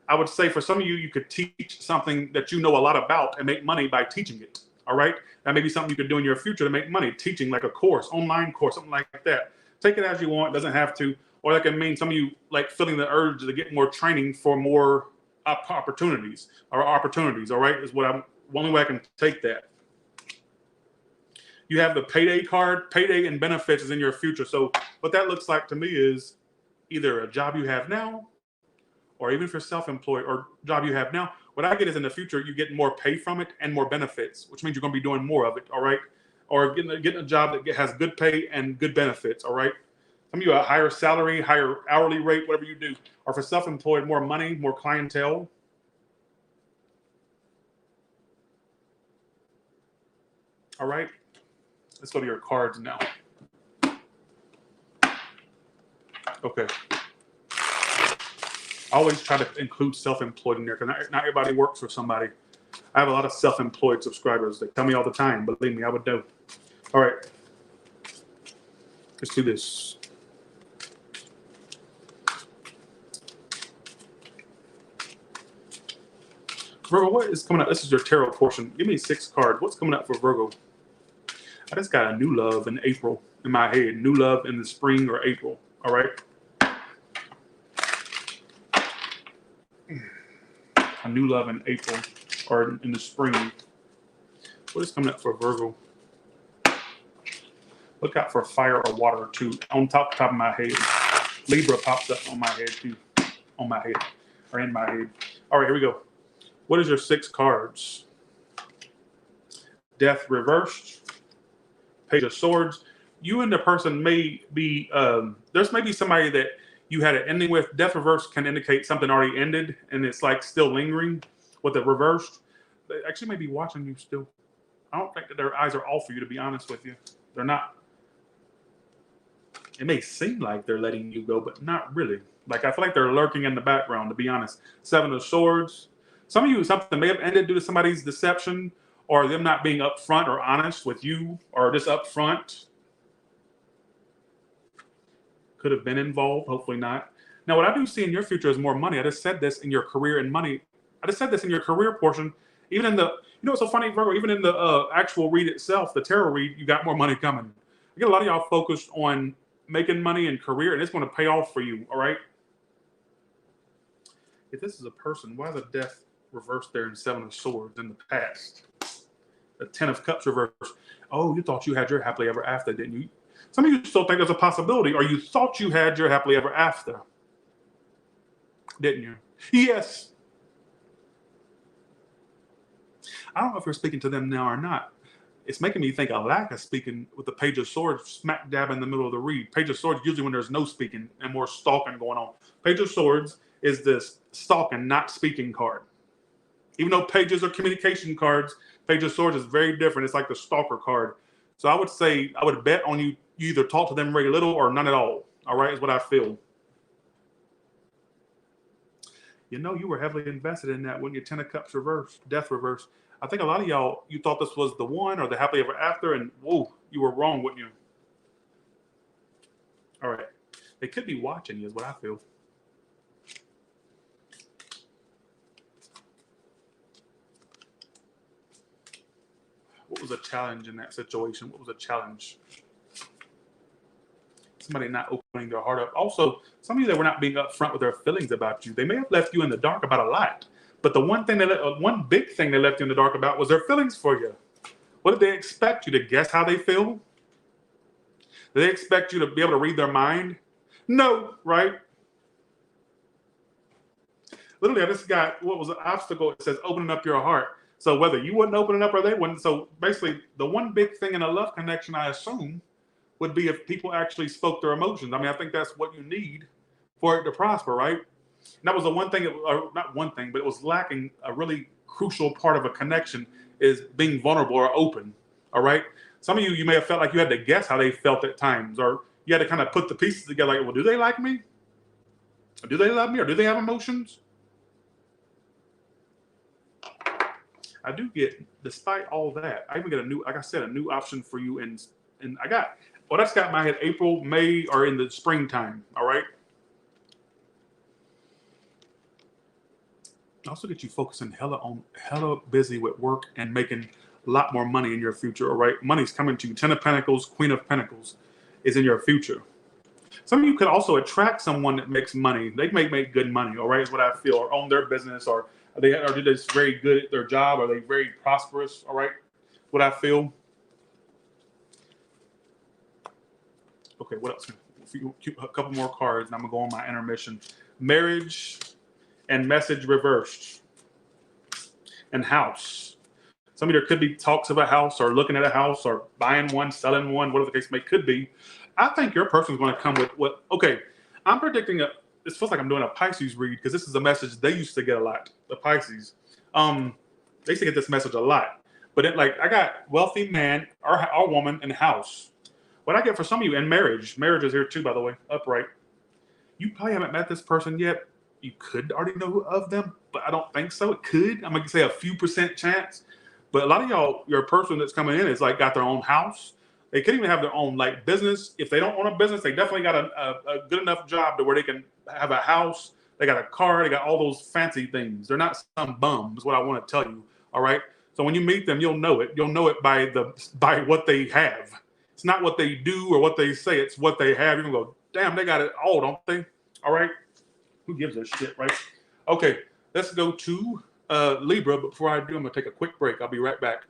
Speaker 1: I would say for some of you, you could teach something that you know a lot about and make money by teaching it. All right. That may be something you could do in your future to make money, teaching like a course, online course, something like that. Take it as you want, doesn't have to. Or that can mean some of you like feeling the urge to get more training for more opportunities. All right, is one way I can take that. You have the payday card. Payday and benefits is in your future. So what that looks like to me is either a job you have now, or even if you're self-employed or job you have now. What I get is in the future, you get more pay from it and more benefits, which means you're going to be doing more of it, all right? Or getting a job that has good pay and good benefits, all right? Some of you a higher salary, higher hourly rate, whatever you do. Or for self-employed, more money, more clientele. All right? Let's go to your cards now. Okay. I always try to include self-employed in there because not everybody works for somebody. I have a lot of self-employed subscribers. They tell me all the time. Believe me, I would know. All right. Let's do this. Virgo, what is coming up? This is your tarot portion. Give me 6 cards. What's coming up for Virgo? I just got a new love in April in my head. New love in the spring or April. All right. A new love in April or in the spring. What is coming up for Virgo? Look out for fire or water too. On top of my head. Libra pops up on my head too. On my head. Or in my head. All right, here we go. What is your 6 cards? Death reversed. Page of Swords. You and the person may be, there's maybe somebody that you had an ending with. Death reversed can indicate something already ended and it's like still lingering with the reversed. They actually may be watching you still. I don't think that their eyes are off for you, to be honest with you. They're not. It may seem like they're letting you go, but not really. Like, I feel like they're lurking in the background, to be honest. 7 of Swords. Some of you, something may have ended due to somebody's deception or them not being upfront or honest with you or just upfront. Could have been involved, hopefully not. Now, what I do see in your future is more money. I just said this in your career and money. I just said this in your career portion. Even in the, you know what's so funny, Virgo? Even in the actual read itself, the tarot read, you got more money coming. I get a lot of y'all focused on making money and career, and it's going to pay off for you, all right? If this is a person, why is a death reversed there in 7 of Swords in the past? The 10 of Cups reversed. Oh, you thought you had your happily ever after, didn't you? Some of you still think there's a possibility, or you thought you had your happily ever after, didn't you? Yes. I don't know if you're speaking to them now or not. It's making me think a lack of speaking with the Page of Swords smack dab in the middle of the read. Page of Swords usually when there's no speaking and more stalking going on. Page of Swords is this stalking, not speaking card. Even though pages are communication cards, Page of Swords is very different. It's like the stalker card. So I would say, I would bet on you either talk to them very little or none at all. All right, is what I feel. You know, you were heavily invested in that when your 10 of Cups reversed, death reversed. I think a lot of y'all, you thought this was the one or the happily ever after, and whoa, you were wrong, wouldn't you? All right. They could be watching you is what I feel. What was a challenge in that situation? What was a challenge? Somebody not opening their heart up. Also, some of you that were not being upfront with their feelings about you, they may have left you in the dark about a lot. But the one big thing they left you in the dark about was their feelings for you. What did they expect you to guess how they feel? Did they expect you to be able to read their mind? No, right? Literally, I just got what was an obstacle. It says opening up your heart. So whether you wouldn't open it up or they wouldn't. So basically, the one big thing in a love connection, I assume, would be if people actually spoke their emotions. I mean, I think that's what you need for it to prosper, right? And that was the one thing, not one thing, but it was lacking a really crucial part of a connection is being vulnerable or open, all right? Some of you may have felt like you had to guess how they felt at times, or you had to kind of put the pieces together like, well, do they like me? Or do they love me? Or do they have emotions? I do get, despite all that, I even get a new, like I said, a new option for you. And I got, well, that's got my head April, May, or in the springtime, all right? Also get you focusing hella busy with work and making a lot more money in your future, all right? Money's coming to you. 10 of Pentacles, Queen of Pentacles is in your future. Some of you could also attract someone that makes money. They may make good money, all right, is what I feel, or own their business, or are they just very good at their job? Are they very prosperous, all right, what I feel. Okay, what else? A couple more cards, and I'm going to go on my intermission. Marriage and message reversed. And house. Some of you, there could be talks of a house or looking at a house or buying one, selling one, whatever the case may could be. I think your person's going to come with what, okay, I'm predicting this feels like I'm doing a Pisces read because this is a message they used to get a lot, the Pisces. They used to get this message a lot. But I got wealthy man or woman in house. What I get for some of you, and marriage is here too, by the way, upright. You probably haven't met this person yet. You could already know of them, but I don't think so. It could. I'm gonna say a few percent chance. But a lot of y'all, your person that's coming in is got their own house. They could even have their own business. If they don't own a business, they definitely got a good enough job to where they can have a house. They got a car. They got all those fancy things. They're not some bum. Is what I want to tell you. All right. So when you meet them, you'll know it. You'll know it by what they have. It's not what they do or what they say. It's what they have. You're gonna go, damn, they got it all, don't they? All right. Who gives a shit, right? Okay. Let's go to Libra. But before I do, I'm gonna take a quick break. I'll be right back.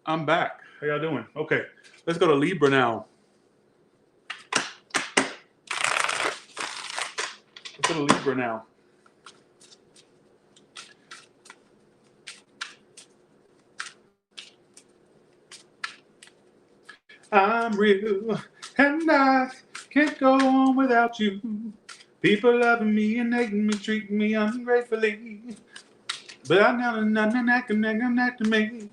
Speaker 1: I'm back. How y'all doing? Okay, let's go to Libra now. Let's go to Libra now. I'm real, and I can't go on without you. People loving me and hating me, treating me ungratefully. But I know nothing that can make me.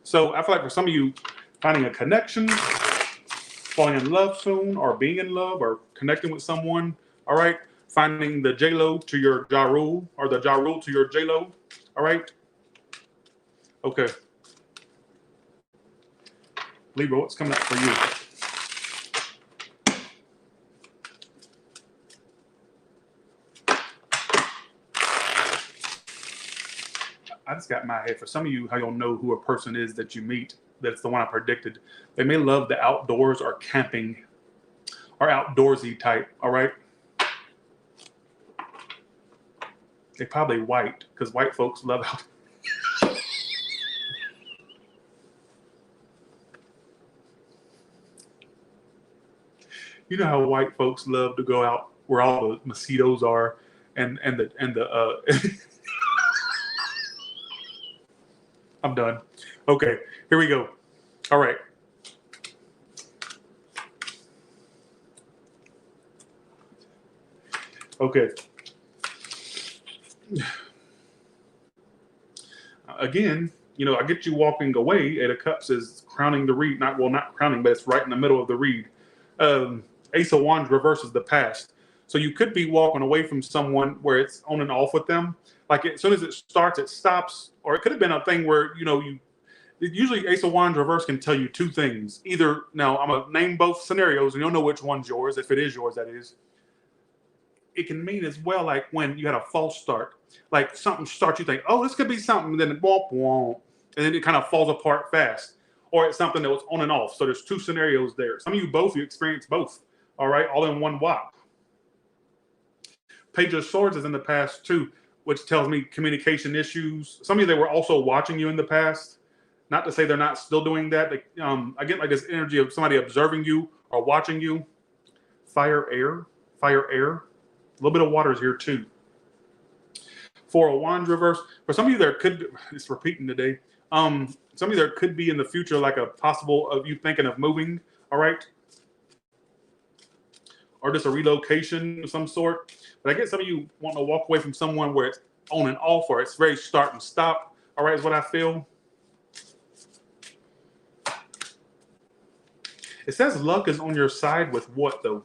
Speaker 1: So I feel like for some of you, finding a connection, falling in love soon, or being in love, or connecting with someone, all right? Finding the J-Lo to your Ja Rule, or the Ja Rule to your J-Lo, all right? Okay. Libra, what's coming up for you? I just got in my head. For some of you, how you'll know who a person is that you meet, that's the one I predicted. They may love the outdoors or camping or outdoorsy type, all right? They probably white, because white folks love out. You know how white folks love to go out where all the mosquitoes are and the I'm done. Okay, here we go. All right. Okay. again, I get you walking away. Eight of Cups is crowning the reed. Not crowning, but it's right in the middle of the reed. Ace of Wands reverses the past. So you could be walking away from someone where it's on and off with them. Like as soon as it starts, it stops. Or it could have been a thing where, usually Ace of Wands reverse can tell you two things. Either, now I'm going to name both scenarios and you'll know which one's yours, if it is yours, that is. It can mean as well, like when you had a false start. Like something starts, you think, oh, this could be something, and then it womp womp, and then it kind of falls apart fast. Or it's something that was on and off. So there's two scenarios there. Some of you experience both, all right, all in one whop. Page of Swords is in the past too, which tells me communication issues. Some of you, they were also watching you in the past. Not to say they're not still doing that. I get like this energy of somebody observing you or watching you. Fire, air. A little bit of water is here too. Four of Wands reverse. For some of you, there could, it's repeating today. Some of you, there could be in the future like a possible of you thinking of moving, all right? Or just a relocation of some sort. But I get some of you want to walk away from someone where it's on and off, or it's very start and stop, all right, is what I feel. It says luck is on your side with what, though?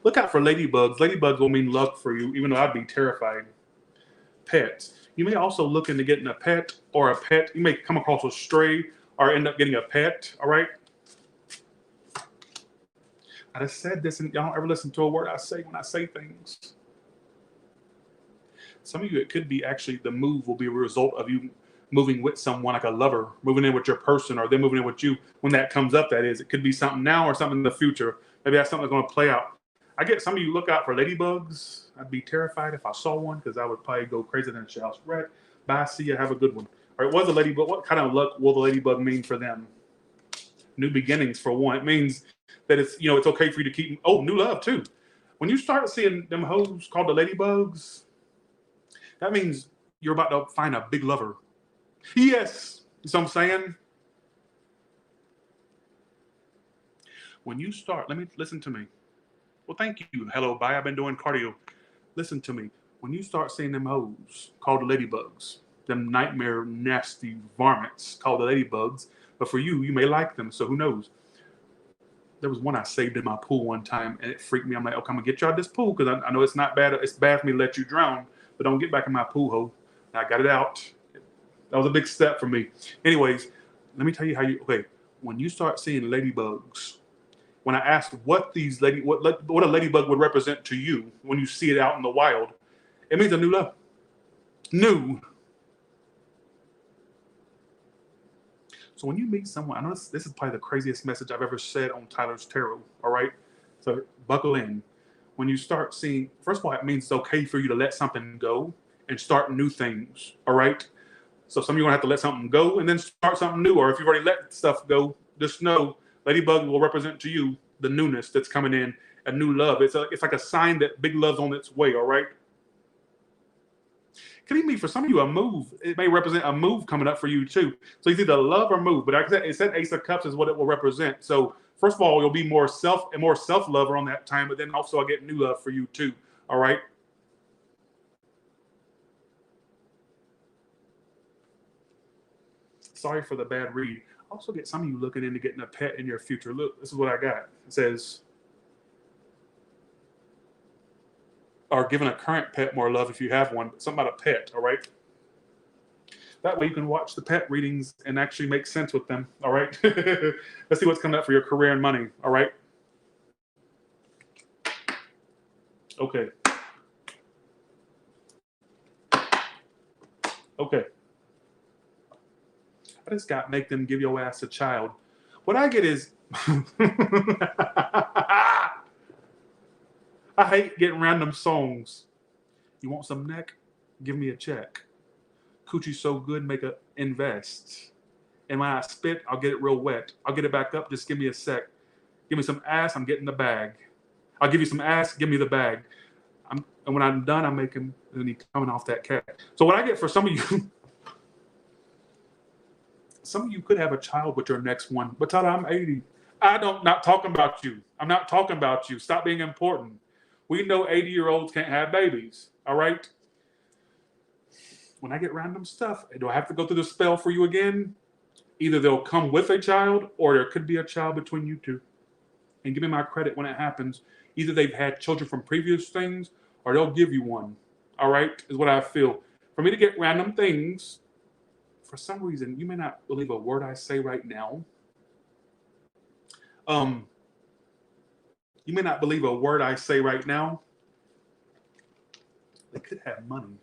Speaker 1: Look out for ladybugs. Ladybugs will mean luck for you, even though I'd be terrified. Pets. You may also look into getting a pet or a pet. You may come across a stray or end up getting a pet, all right? I just said this, and y'all don't ever listen to a word I say when I say things. Some of you, it could be actually the move will be a result of you moving with someone, like a lover, moving in with your person, or them moving in with you. When that comes up, that is. It could be something now or something in the future. Maybe that's something that's going to play out. I get some of you look out for ladybugs. I'd be terrified if I saw one because I would probably go crazy than a house rat. Bye, see ya, have a good one. All right, what's a ladybug? What kind of luck will the ladybug mean for them? New beginnings, for one. It means that it's okay for you to keep. Oh, new love too. When you start seeing them hoes called the ladybugs, that means you're about to find a big lover. Yes, you know what I'm saying? When you start, listen to me. Well, thank you. Hello, bye. I've been doing cardio. Listen to me. When you start seeing them hoes called the ladybugs, them nightmare, nasty varmints called the ladybugs, but for you, you may like them, so who knows? There was one I saved in my pool one time, and it freaked me. I'm like, okay, I'm going to get you out of this pool because I know it's not bad. It's bad for me to let you drown, but don't get back in my pool hole. And I got it out. That was a big step for me. Anyways, let me tell you when you start seeing ladybugs, when I asked what a ladybug would represent to you when you see it out in the wild, it means a new love. New. So when you meet someone, I know this is probably the craziest message I've ever said on Tyler's Tarot, all right? So buckle in. When you start seeing, first of all, it means it's okay for you to let something go and start new things, all right? So some of you are going to have to let something go and then start something new. Or if you've already let stuff go, just know ladybug will represent to you the newness that's coming in, a new love. It's like a sign that big love's on its way, all right? Could even be for some of you a move. It may represent a move coming up for you too. So it's either love or move. But like I said, it said Ace of Cups is what it will represent. So first of all, you'll be more self-lover on that time, but then also I get new love for you too, all right? Sorry for the bad read. Also get some of you looking into getting a pet in your future. Look, this is what I got. It says, or giving a current pet more love if you have one, but something about a pet, all right? That way you can watch the pet readings and actually make sense with them, all right? Let's see what's coming up for your career and money, all right? Okay. Okay. I just got make them give your ass a child. What I get is, I hate getting random songs. You want some neck? Give me a check. Coochie so good, make a invest. And when I spit, I'll get it real wet. I'll get it back up. Just give me a sec. Give me some ass. I'm getting the bag. I'll give you some ass. Give me the bag. And when I'm done, I'm making, and he coming off that cat. So what I get for some of you, some of you could have a child with your next one. But Tyler, I'm 80. Not talking about you. I'm not talking about you. Stop being important. We know 80-year-olds can't have babies. All right? when I get random stuff, do I have to go through the spell for you again? Either they'll come with a child or there could be a child between you two. And give me my credit when it happens. Either they've had children from previous things or they'll give you one. All right, is what I feel. For me to get random things, for some reason, you may not believe a word I say right now. Um, you may not believe a word I say right now. They could have money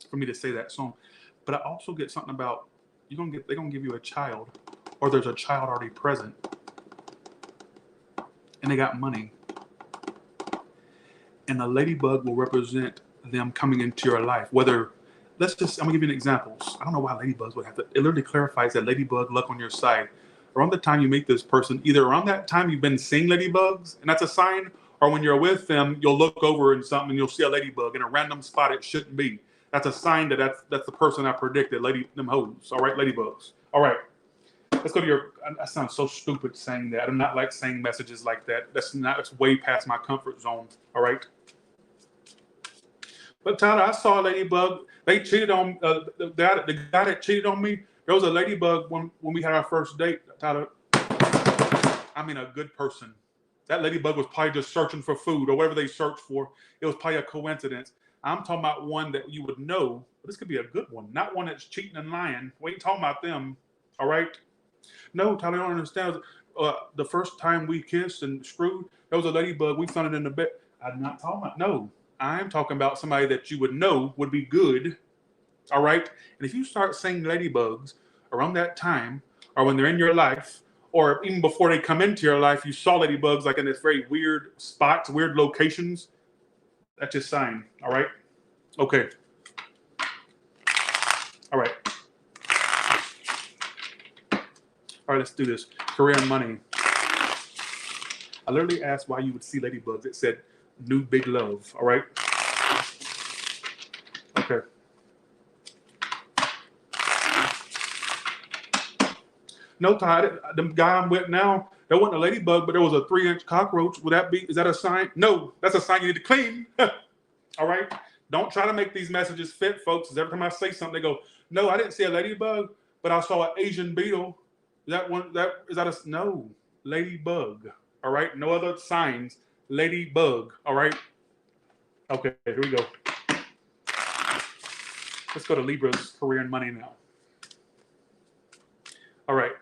Speaker 1: for me to say that song. But I also get something about they're gonna give you a child, or there's a child already present, and they got money. And the ladybug will represent them coming into your life. I'm gonna give you an example. I don't know why ladybugs would have to. It literally clarifies that ladybug luck on your side. Around the time you meet this person, either around that time you've been seeing ladybugs, and that's a sign, or when you're with them, you'll look over and something and you'll see a ladybug in a random spot it shouldn't be. That's a sign that's the person I predicted, them hoes. All right, ladybugs. All right. Let's go to your. That sounds so stupid saying that. I'm not like saying messages like that. That's way past my comfort zone. All right. But Tyler, I saw a ladybug. They cheated on the guy that cheated on me. There was a ladybug when we had our first date. Tyler, I mean a good person. That ladybug was probably just searching for food or whatever they search for. It was probably a coincidence. I'm talking about one that you would know. But this could be a good one, not one that's cheating and lying. We ain't talking about them. All right. No, Tyler, I don't understand. The first time we kissed and screwed, there was a ladybug. We found it in the bed. I'm not talking about, no. I'm talking about somebody that you would know would be good. All right? And if you start saying ladybugs around that time, or when they're in your life, or even before they come into your life, you saw ladybugs like in this very weird spots, weird locations, that's your sign. All right? Okay. All right. All right, let's do this. Career and money. I literally asked why you would see ladybugs. It said new big love. All right. Okay. No, Todd. The guy I'm with now, there wasn't a ladybug, but there was a 3-inch cockroach. Is that a sign? No, that's a sign you need to clean. All right. Don't try to make these messages fit, folks. Because every time I say something, they go, no, I didn't see a ladybug, but I saw an Asian beetle. No, ladybug. All right. No other signs. Ladybug. All right. Okay, here we go. Let's go to Libra's career and money now. All right.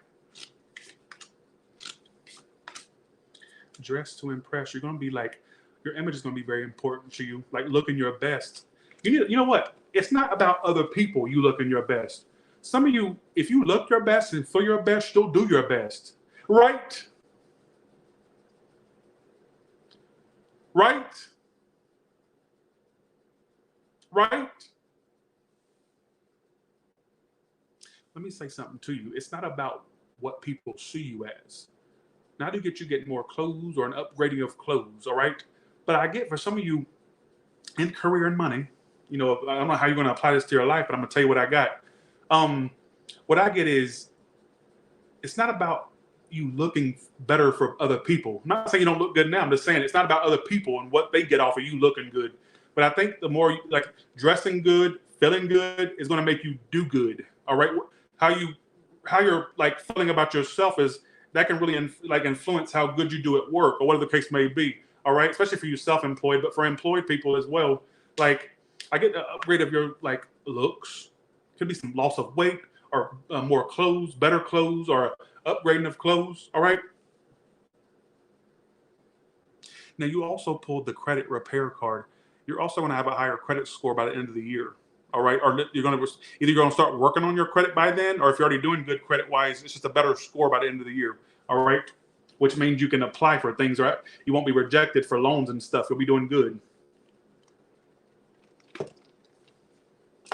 Speaker 1: Dress to impress. You're going to be like, your image is going to be very important to you. Like looking your best. You know what? It's not about other people you looking your best. Some of you, if you look your best and feel your best, you'll do your best. Right? Right? Right? Let me say something to you. It's not about what people see you as. Now to get more clothes or an upgrading of clothes, all right? But I get for some of you in career and money, I don't know how you're going to apply this to your life, but I'm going to tell you what I got. What I get is, it's not about you looking better for other people. I'm not saying you don't look good now. I'm just saying it's not about other people and what they get off of you looking good. But I think the more like dressing good, feeling good is going to make you do good. All right. How you're like feeling about yourself is that can really influence how good you do at work or whatever the case may be. All right. Especially for you self-employed, but for employed people as well. Like I get the upgrade of your like looks. Could be some loss of weight or more clothes, better clothes, or upgrading of clothes. All right. Now you also pulled the credit repair card. You're also going to have a higher credit score by the end of the year. All right. Or you're going to start working on your credit by then, or if you're already doing good credit wise, it's just a better score by the end of the year. All right. Which means you can apply for things, right? You won't be rejected for loans and stuff. You'll be doing good.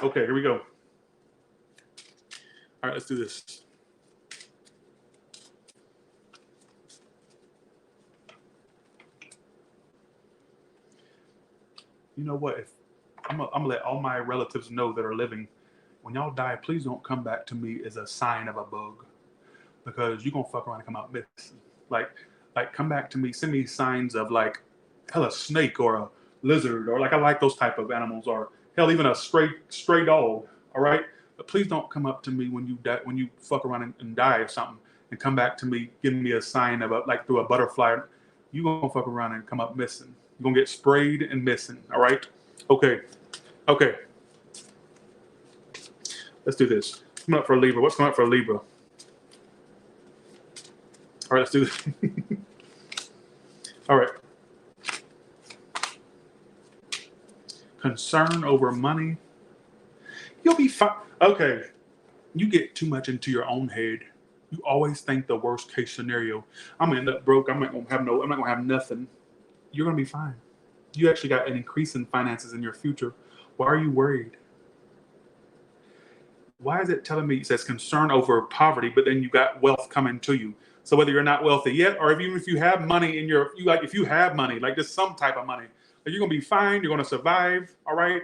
Speaker 1: Okay, here we go. All right, let's do this. You know what? I'm gonna let all my relatives know that are living, when y'all die, please don't come back to me as a sign of a bug, because you're gonna fuck around and come out missing. Like come back to me, send me signs of like a snake or a lizard, or like I like those type of animals, or Hell, even a stray dog. All right. But please don't come up to me when you die, when you fuck around and die or something, and come back to me giving me a sign of like through a butterfly. You gonna fuck around and come up missing. You're gonna get sprayed and missing. All right. Okay. Okay. Let's do this. Coming up for Libra. What's coming up for Libra? All right, let's do this. All right. Concern over money. You'll be fine. Okay. You get too much into your own head. You always think the worst case scenario. I'm gonna end up broke. I'm not gonna have nothing. You're gonna be fine. You actually got an increase in finances in your future. Why are you worried? Why is it telling me it says concern over poverty, but then you got wealth coming to you? So whether you're not wealthy yet, or even if you have money in your, if you have money, like just some type of money, like you're gonna be fine. You're gonna survive. All right.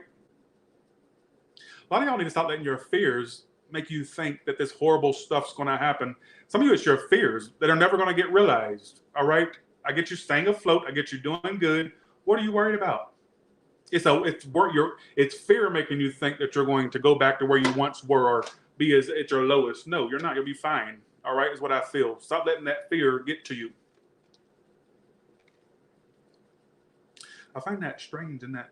Speaker 1: A lot of y'all need to stop letting your fears make you think that this horrible stuff's gonna happen. Some of you, it's your fears that are never gonna get realized. All right. I get you staying afloat. I get you doing good. What are you worried about? It's fear making you think that you're going to go back to where you once were or be at your lowest. No, you're not. You'll be fine. All right, is what I feel. Stop letting that fear get to you. I find that strange in that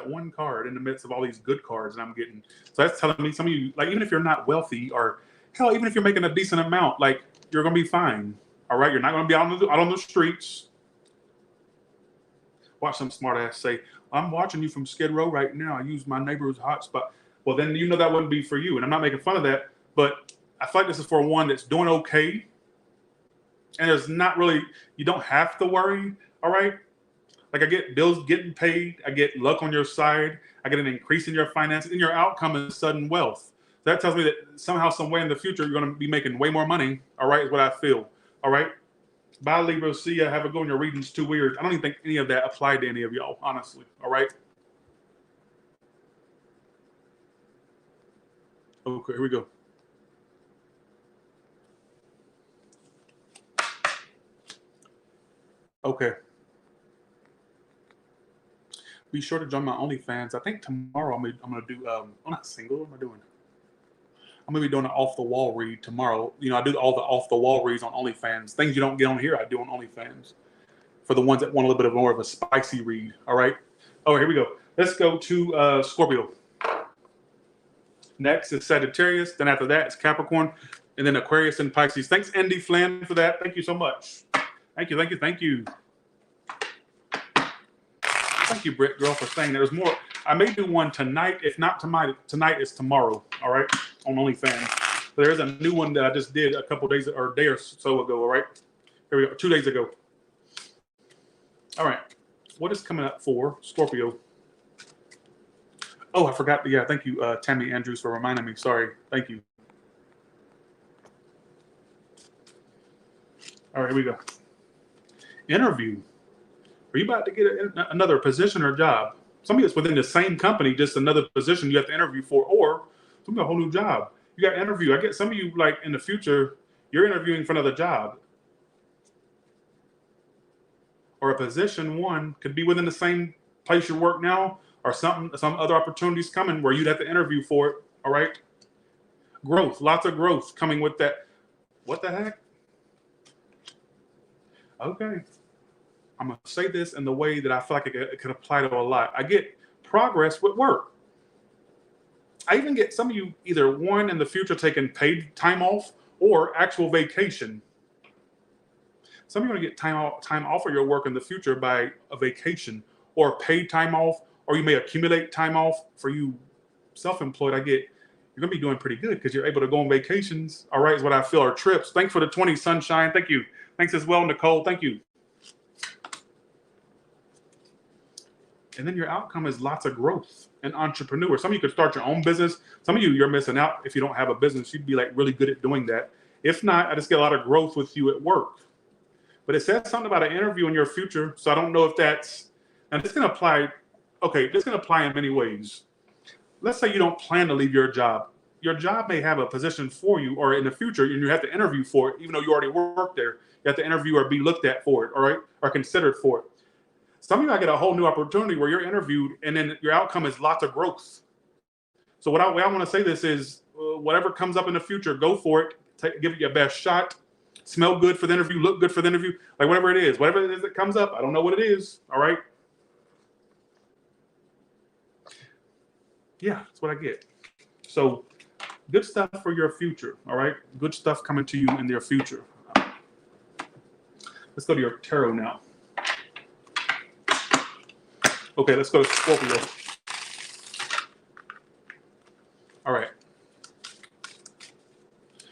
Speaker 1: one card in the midst of all these good cards that I'm getting. So that's telling me some of you, like even if you're not wealthy or hell, even if you're making a decent amount, like you're gonna be fine. All right, you're not gonna be out on the streets. Watch some smart ass say, I'm watching you from Skid Row right now. I use my neighbor's hotspot. Well, then you know that wouldn't be for you. And I'm not making fun of that, but I feel like this is for one that's doing okay. And there's not really, you don't have to worry, all right? Like I get bills getting paid. I get luck on your side. I get an increase in your finances. And your outcome is sudden wealth. That tells me that somehow, some way in the future, you're going to be making way more money, all right, is what I feel, all right? Bye, Libra. See ya. Have a go. Your reading's too weird. I don't even think any of that applied to any of y'all, honestly. All right. Okay, here we go. Okay. Be sure to join my OnlyFans. I think tomorrow I'm gonna do. I'm not single. What am I doing? I'm gonna be doing an off the wall read tomorrow. You know, I do all the off the wall reads on OnlyFans. Things you don't get on here, I do on OnlyFans. For the ones that want a little bit of more of a spicy read. All right. Oh, here we go. Let's go to Scorpio. Next is Sagittarius. Then after that, it's Capricorn, and then Aquarius and Pisces. Thanks, Andy Flynn, for that. Thank you so much. Thank you, thank you, thank you. Thank you, Britt girl, for saying there's more. I may do one tonight. If not tonight, it's tomorrow. All right, on OnlyFans. There's a new one that I just did a couple days or a day or so ago. All right, here we go. 2 days ago. All right, what is coming up for Scorpio? Oh, I forgot. Yeah, thank you, Tammy Andrews, for reminding me. Sorry, thank you. All right, here we go. Interview. Are you about to get another position or job? Some of it's within the same company, just another position you have to interview for, or some of a whole new job. You got to interview. I get some of you, like in the future, you're interviewing for another job. Or a position, one, could be within the same place you work now, or some other opportunities coming where you'd have to interview for it, all right? Growth, lots of growth coming with that. What the heck? Okay. I'm going to say this in the way that I feel like it could apply to a lot. I get progress with work. I even get some of you either one in the future taking paid time off or actual vacation. Some of you are going to get time off of your work in the future by a vacation or paid time off, or you may accumulate time off. For you self-employed, you're going to be doing pretty good because you're able to go on vacations. All right, is what I feel, or trips. Thanks for the 20, Sunshine. Thank you. Thanks as well, Nicole. Thank you. And then your outcome is lots of growth and entrepreneur. Some of you could start your own business. Some of you, you're missing out if you don't have a business. You'd be like really good at doing that. If not, I just get a lot of growth with you at work. But it says something about an interview in your future. So I don't know if that's, and this can apply. Okay, this can apply in many ways. Let's say you don't plan to leave your job. Your job may have a position for you, or in the future, and you have to interview for it, even though you already work there. You have to interview or be looked at for it, all right, or considered for it. Some of you might get a whole new opportunity where you're interviewed and then your outcome is lots of growth. So way I want to say this is whatever comes up in the future, go for it. Give it your best shot. Smell good for the interview, look good for the interview, like whatever it is that comes up. I don't know what it is. All right. Yeah, that's what I get. So good stuff for your future. All right. Good stuff coming to you in their future. Let's go to your tarot now. Okay, let's go to Scorpio. All right.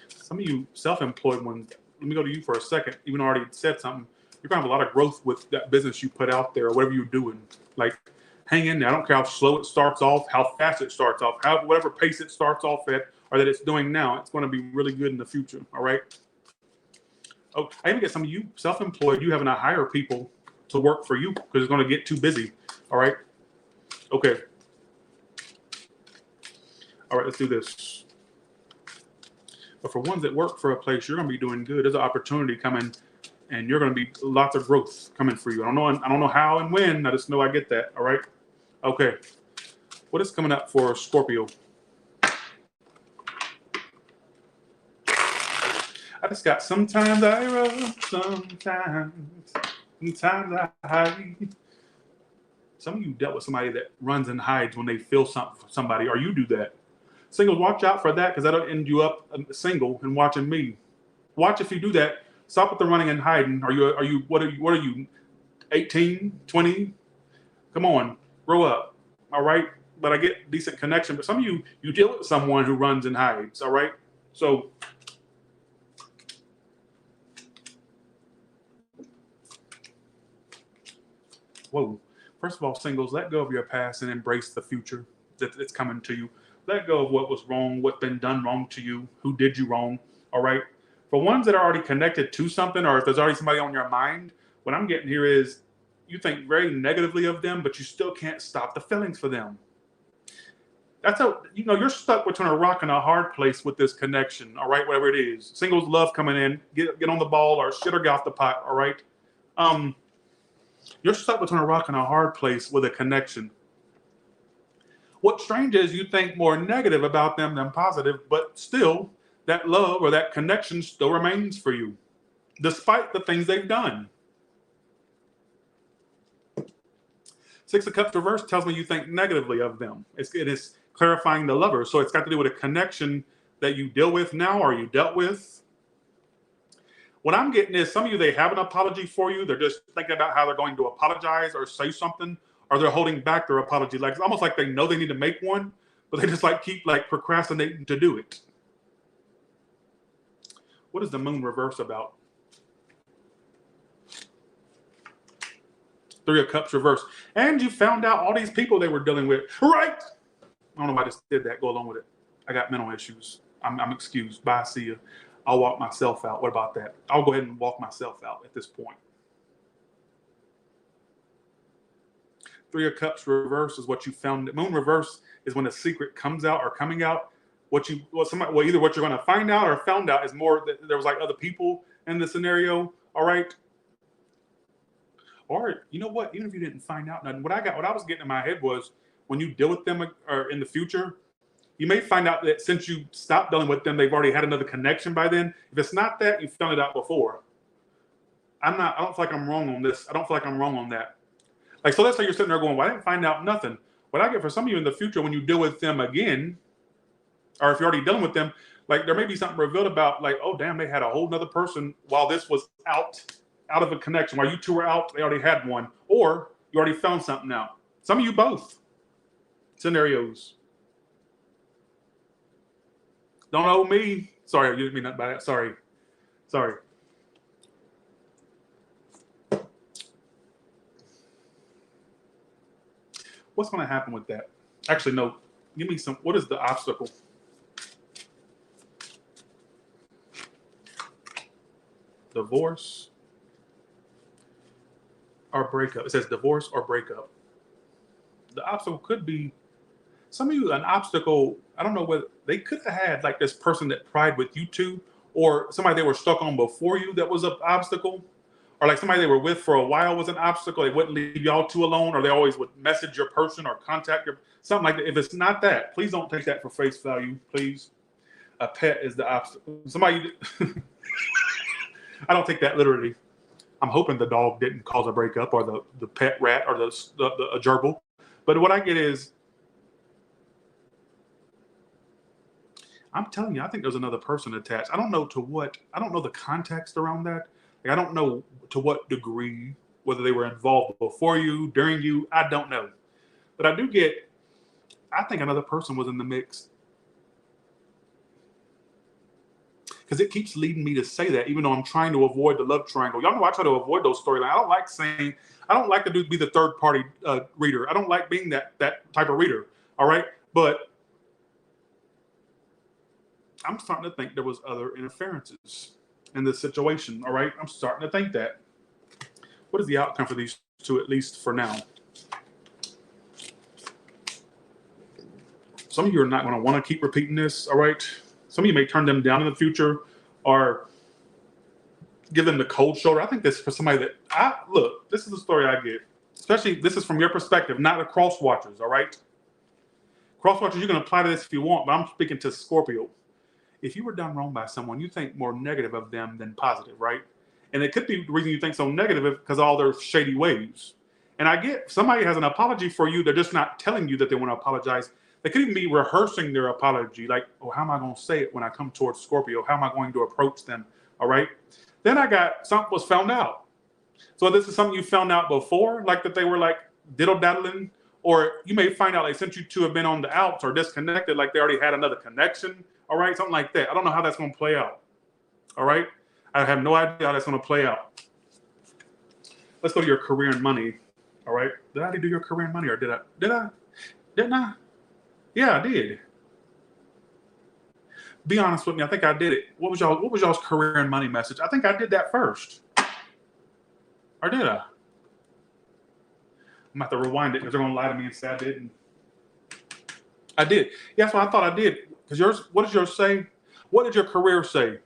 Speaker 1: Some of you self-employed ones, let me go to you for a second. Even though I already said something, you're going to have a lot of growth with that business you put out there or whatever you're doing. Like, hang in there. I don't care how slow it starts off, how fast it starts off, whatever pace it starts off at or that it's doing now. It's going to be really good in the future. All right. Oh, I even get some of you self-employed. You having to hire people to work for you because it's going to get too busy. All right. Okay. All right. Let's do this. But for ones that work for a place, you're going to be doing good. There's an opportunity coming, and you're going to be lots of growth coming for you. I don't know how and when. I just know I get that. All right. Okay. What is coming up for Scorpio? I just got sometimes I run, sometimes I hide. Some of you dealt with somebody that runs and hides when they feel something for somebody, or you do that. Singles, watch out for that because that'll end you up single and watching me. Watch if you do that. Stop with the running and hiding. What are you, 18, 20? Come on, grow up. All right. But I get decent connection. But some of you deal with someone who runs and hides. All right. So whoa. First of all, singles, let go of your past and embrace the future that's coming to you. Let go of what was wrong, what's been done wrong to you, who did you wrong. All right. For ones that are already connected to something, or if there's already somebody on your mind, what I'm getting here is you think very negatively of them, but you still can't stop the feelings for them. That's how, you're stuck between a rock and a hard place with this connection. All right. Whatever it is. Singles love coming in, get on the ball or shit or get off the pot. All right. You're stuck between a rock and a hard place with a connection. What's strange is you think more negative about them than positive, but still that love or that connection still remains for you, despite the things they've done. Six of Cups reverse tells me you think negatively of them. It is clarifying the lover. So it's got to do with a connection that you deal with now or you dealt with. What I'm getting is some of you, they have an apology for you. They're just thinking about how they're going to apologize or say something, or they're holding back their apology. Like it's almost like they know they need to make one, but they just keep procrastinating to do it. What is the moon reverse about? Three of Cups reverse. And you found out all these people they were dealing with. Right. I don't know why I just did that. Go along with it. I got mental issues. I'm excused. Bye. See you. I'll walk myself out. What about that? I'll go ahead and walk myself out at this point. Three of Cups reverse is what you found. Moon reverse is when a secret comes out or coming out. Either what you're going to find out or found out is more that there was other people in the scenario. All right. Or you know what? Even if you didn't find out nothing, what I was getting in my head was when you deal with them or in the future, you may find out that since you stopped dealing with them, they've already had another connection by then. If it's not that, you found it out before. I don't feel like I'm wrong on this. I don't feel like I'm wrong on that. So that's how you're sitting there going, well, I didn't find out nothing. What I get for some of you in the future, when you deal with them again, or if you're already dealing with them, there may be something revealed about oh, damn, they had a whole nother person while this was out of a connection. While you two were out, they already had one. Or you already found something out. Some of you both. Scenarios. Don't owe me. Sorry, you didn't mean that by that. Sorry. What's going to happen with that? Actually, no. Give me some. What is the obstacle? Divorce or breakup. It says divorce or breakup. The obstacle could be some of you, an obstacle. I don't know whether they could have had this person that pried with you two, or somebody they were stuck on before you that was an obstacle, or like somebody they were with for a while was an obstacle. They wouldn't leave y'all two alone, or they always would message your person or contact your something like that. If it's not that, please don't take that for face value. Please, a pet is the obstacle. Somebody, I don't take that literally. I'm hoping the dog didn't cause a breakup, or the pet rat, or the a gerbil. But what I get is, I'm telling you, I think there's another person attached. I don't know to what. I don't know the context around that. Like, I don't know to what degree, whether they were involved before you, during you. I don't know. But I do get, I think another person was in the mix. Because it keeps leading me to say that, even though I'm trying to avoid the love triangle. Y'all know I try to avoid those storylines. I don't like to be the third party reader. I don't like being that type of reader. All right. But I'm starting to think there was other interferences in this situation. All right. I'm starting to think that. What is the outcome for these two, at least for now? Some of you are not going to want to keep repeating this. All right. Some of you may turn them down in the future or give them the cold shoulder. I think this is for somebody that, look, this is the story I get. Especially, this is from your perspective, not the cross watchers, all right? Cross watchers, you can apply to this if you want, but I'm speaking to Scorpio. If you were done wrong by someone, you think more negative of them than positive, right? And it could be the reason you think so negative because of all their shady ways. And I get somebody has an apology for you. They're just not telling you that they want to apologize. They could even be rehearsing their apology, like, oh, how am I going to say it when I come towards Scorpio? How am I going to approach them? All right. Then I got something was found out. So this is something you found out before, like that they were like diddle-daddling, or you may find out like since you two have been on the outs or disconnected, like they already had another connection. All right. Something like that. I don't know how that's going to play out. All right. I have no idea how that's going to play out. Let's go to your career and money. All right. Did I already do your career and money, or did I? Didn't I? Yeah, I did. Be honest with me. I think I did it. What was y'all's career and money message? I think I did that first. Or did I? I'm about to rewind it because they're going to lie to me and say I didn't. I did. Yeah, that's what I thought I did. Because yours, what does yours say? What did your career say?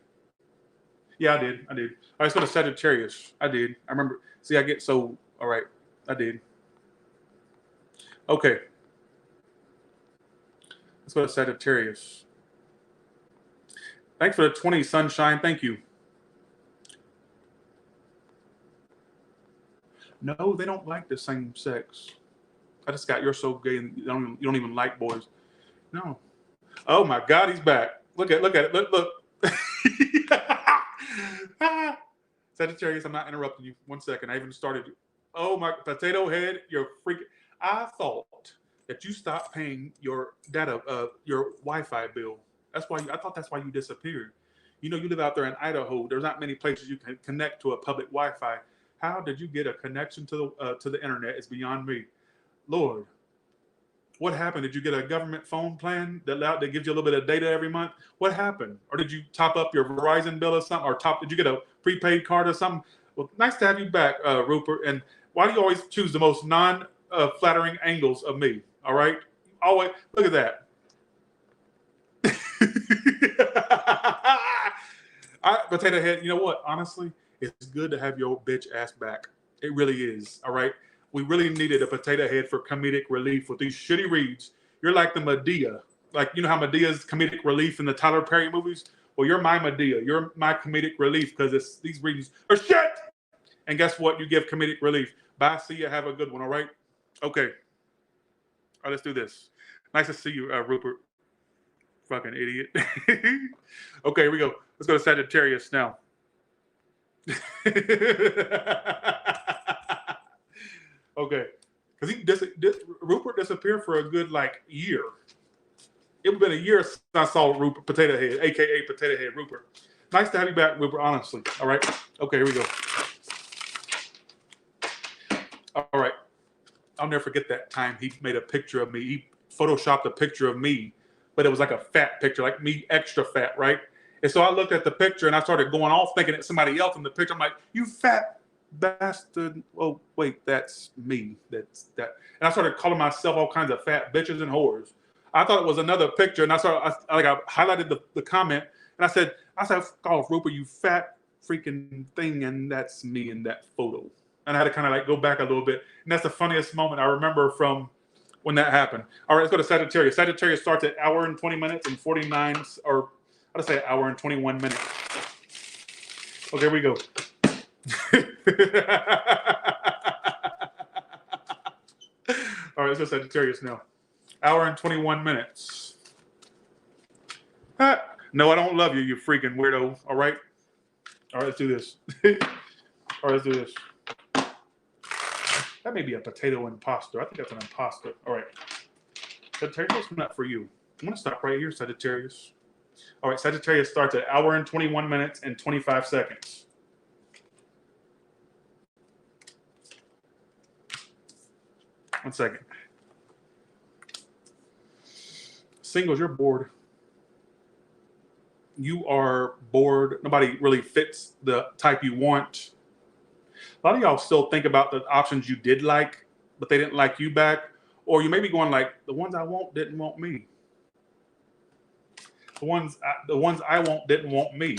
Speaker 1: Yeah, I did. All right, let's go to Sagittarius. I did. I remember. See, I get so, all right. I did. Okay. Let's go to Sagittarius. Thanks for the 20, Sunshine. Thank you. No, they don't like the same sex. I just got, you're so gay and you don't even like boys. No. Oh my God, he's back. Look at it. Look. Sagittarius, I'm not interrupting you. 1 second. I even started. Oh my potato head, you're freaking. I thought that you stopped paying your data, your Wi-Fi bill. I thought that's why you disappeared. You know, you live out there in Idaho. There's not many places you can connect to a public Wi-Fi. How did you get a connection to the internet? It's beyond me. Lord, what happened? Did you get a government phone plan that gives you a little bit of data every month? What happened? Or did you top up your Verizon bill or something? Or did you get a prepaid card or something? Well, nice to have you back, Rupert. And why do you always choose the most non-flattering angles of me? All right? Always, look at that. Potato head, you know what? Honestly, it's good to have your bitch ass back. It really is. All right. We really needed a potato head for comedic relief with these shitty reads. You're like the Medea. Like, you know how Medea's comedic relief in the Tyler Perry movies? Well, you're my Medea. You're my comedic relief because these readings are shit. And guess what? You give comedic relief. Bye. See you. Have a good one. All right. Okay. All right. Let's do this. Nice to see you, Rupert. Fucking idiot. Okay, here we go. Let's go to Sagittarius now. Okay. Because Rupert disappeared for a good, year. It would have been a year since I saw Rupert, Potato Head, a.k.a. Potato Head Rupert. Nice to have you back, Rupert, honestly. All right. Okay, here we go. All right. I'll never forget that time he made a picture of me. He photoshopped a picture of me, but it was like a fat picture, like me extra fat, right? And so I looked at the picture and I started going off thinking it's somebody else in the picture. I'm like, you fat bastard. Oh, wait, that's me. That's that. And I started calling myself all kinds of fat bitches and whores. I thought it was another picture. And I highlighted the comment and I said, off, Rupert, you fat freaking thing, and that's me in that photo. And I had to kind of like go back a little bit. And that's the funniest moment I remember from when that happened. All right, let's go to Sagittarius. Sagittarius starts at hour and 20 minutes and 49, or I'd say hour and 21 minutes. Okay, here we go. All right, let's go Sagittarius now. Hour and 21 minutes. No, I don't love you, you freaking weirdo. All right? All right, let's do this. All right, let's do this. That may be a potato imposter. I think that's an imposter. All right. Sagittarius, not for you. I'm going to stop right here, Sagittarius. All right, Sagittarius starts at hour and 21 minutes and 25 seconds. One second. Singles, you're bored. You are bored. Nobody really fits the type you want. A lot of y'all still think about the options you did like, but they didn't like you back. Or you may be going like, the ones I want didn't want me. The ones I want didn't want me.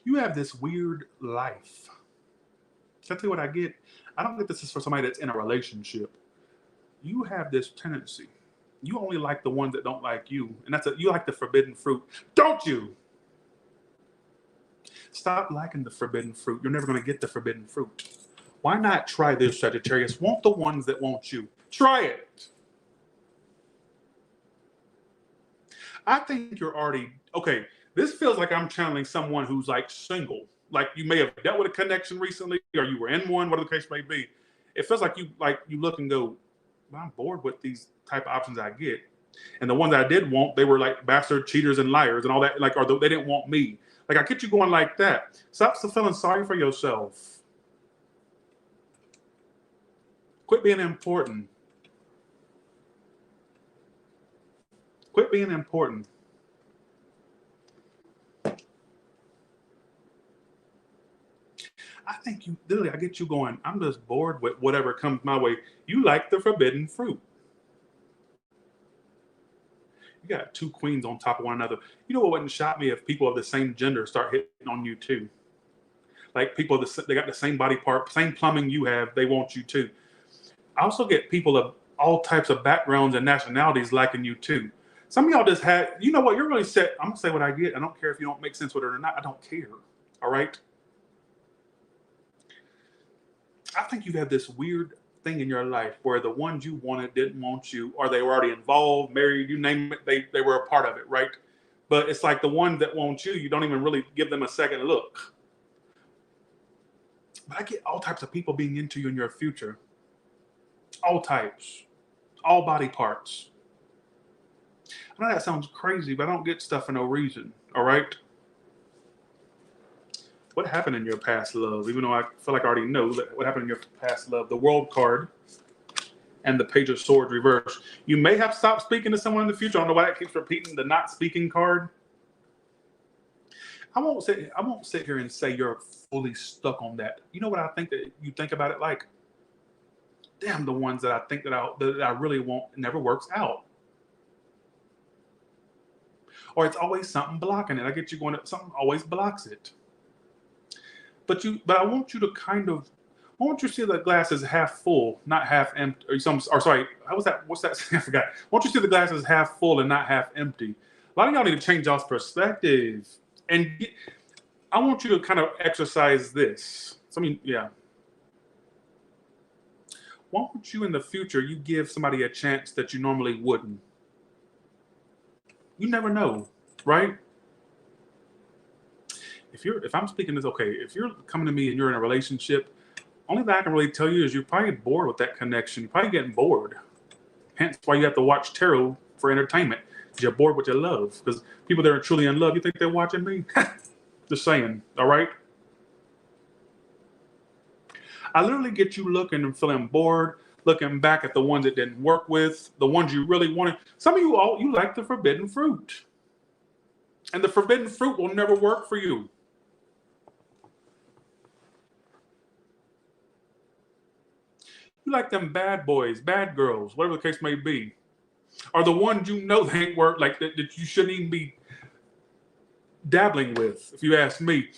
Speaker 1: You have this weird life. Can I tell you what I get? I don't think this is for somebody that's in a relationship. You have this tendency. You only like the ones that don't like you. And you like the forbidden fruit. Don't you? Stop liking the forbidden fruit. You're never going to get the forbidden fruit. Why not try this, Sagittarius? Want the ones that want you. Try it. I think you're already, okay, this feels like I'm channeling someone who's like single. Like you may have dealt with a connection recently, or you were in one, whatever the case may be. It feels like you look and go, well, I'm bored with these type of options I get. And the ones I did want, they were like bastard cheaters and liars and all that, like, or they didn't want me. Like I get you going like that. Stop feeling sorry for yourself. Quit being important. Quit being important. I think you literally, I get you going, I'm just bored with whatever comes my way. You like the forbidden fruit. You got two queens on top of one another. You know what wouldn't shock me if people of the same gender start hitting on you too? Like people, they got the same body part, same plumbing you have, they want you too. I also get people of all types of backgrounds and nationalities liking you too. Some of y'all just had, you know what, you're really set. I'm gonna say what I get. I don't care if you don't make sense with it or not. I don't care. All right. I think you have this weird thing in your life where the ones you wanted didn't want you, or they were already involved, married, you name it, they were a part of it, right? But it's like the ones that want you, you don't even really give them a second look. But I get all types of people being into you in your future. All types. All body parts. I know that sounds crazy, but I don't get stuff for no reason, all right? What happened in your past love? Even though I feel like I already know what happened in your past love. The World card and the Page of Swords reverse. You may have stopped speaking to someone in the future. I don't know why that keeps repeating, the not speaking card. I won't sit here and say you're fully stuck on that. You know what I think that you think about it like? Damn, the ones that I think that I really want never works out. Or it's always something blocking it. I get you going, something always blocks it. But I want you to I want you to see the glass as half full, not half empty. Sorry, how was that? What's that? I forgot. I want you to see the glass as half full and not half empty. A lot of y'all need to change y'all's perspective. And I want you to kind of exercise this. Yeah. Why don't you in the future, you give somebody a chance that you normally wouldn't? You never know, right? If I'm speaking this, okay, if you're coming to me and you're in a relationship, only thing I can really tell you is you're probably bored with that connection. You're probably getting bored. Hence why you have to watch tarot for entertainment. You're bored with your love. Because people that are truly in love, you think they're watching me? Just saying, all right? I literally get you looking and feeling bored, looking back at the ones that didn't work with, the ones you really wanted. Some of you like the forbidden fruit. And the forbidden fruit will never work for you. You like them bad boys, bad girls, whatever the case may be, or the ones you know they ain't work like that you shouldn't even be dabbling with. If you ask me,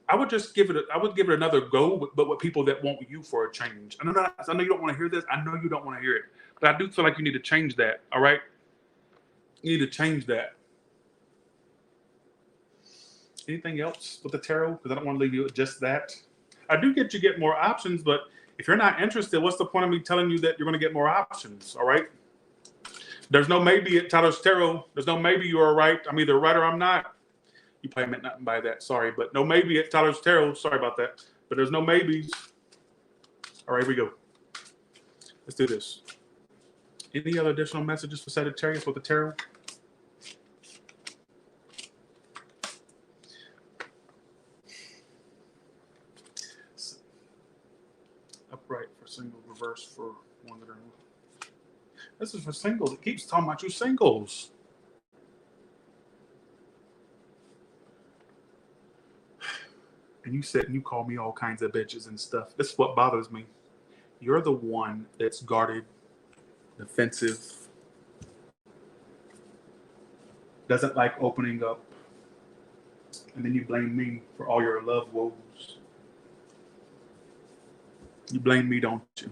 Speaker 1: I would just give it. I would give it another go, but with people that want you for a change. I know you don't want to hear this. I know you don't want to hear it, but I do feel like you need to change that. All right, you need to change that. Anything else with the tarot? Because I don't want to leave you with just that. I do get more options, but if you're not interested, what's the point of me telling you that you're going to get more options? All right. There's no maybe at Tyler's Tarot. There's no maybe you are right. I'm either right or I'm not. You probably meant nothing by that. Sorry, but no maybe at Tyler's Tarot. Sorry about that. But there's no maybes. All right, here we go. Let's do this. Any other additional messages for Sagittarius with the tarot? Upright for single, reverse for one that are. This is for singles. It keeps talking about you singles. And you said, and you call me all kinds of bitches and stuff. This is what bothers me. You're the one that's guarded, defensive, doesn't like opening up. And then you blame me for all your love woes. You blame me, don't you?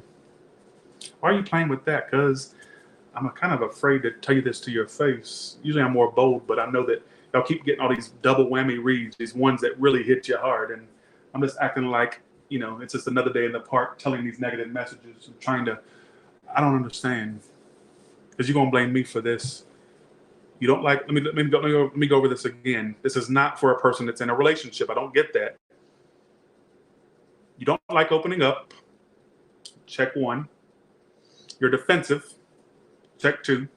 Speaker 1: Why are you playing with that? Because I'm kind of afraid to tell you this to your face. Usually I'm more bold, but I know that y'all keep getting all these double whammy reads, these ones that really hit you hard. And I'm just acting like, it's just another day in the park telling these negative messages and trying to, I don't understand. Because you're going to blame me for this. You don't like, let me go over this again. This is not for a person that's in a relationship. I don't get that. You don't like opening up. Check 1. You're defensive. Check 2.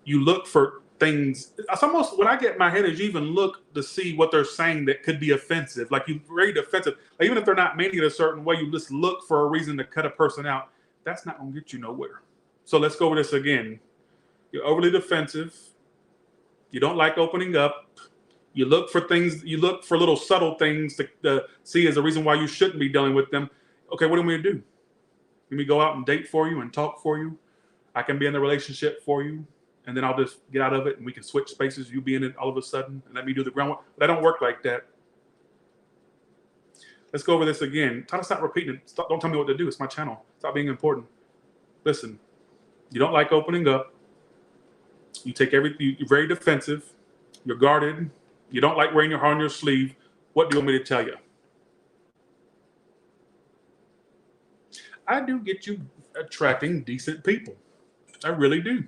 Speaker 1: You look for things. It's almost when I get in my head is you even look to see what they're saying that could be offensive. Like you're very defensive. Like even if they're not meaning it a certain way, you just look for a reason to cut a person out. That's not going to get you nowhere. So let's go over this again. You're overly defensive. You don't like opening up. You look for things. You look for little subtle things to see as a reason why you shouldn't be dealing with them. Okay, what do we do? Let me go out and date for you and talk for you. I can be in the relationship for you. And then I'll just get out of it and we can switch spaces. You be in it all of a sudden and let me do the groundwork. But I don't work like that. Let's go over this again. Try to stop repeating it. Don't tell me what to do. It's my channel. Stop being important. Listen, you don't like opening up. You take everything. You're very defensive. You're guarded. You don't like wearing your heart on your sleeve. What do you want me to tell you? I do get you attracting decent people. I really do.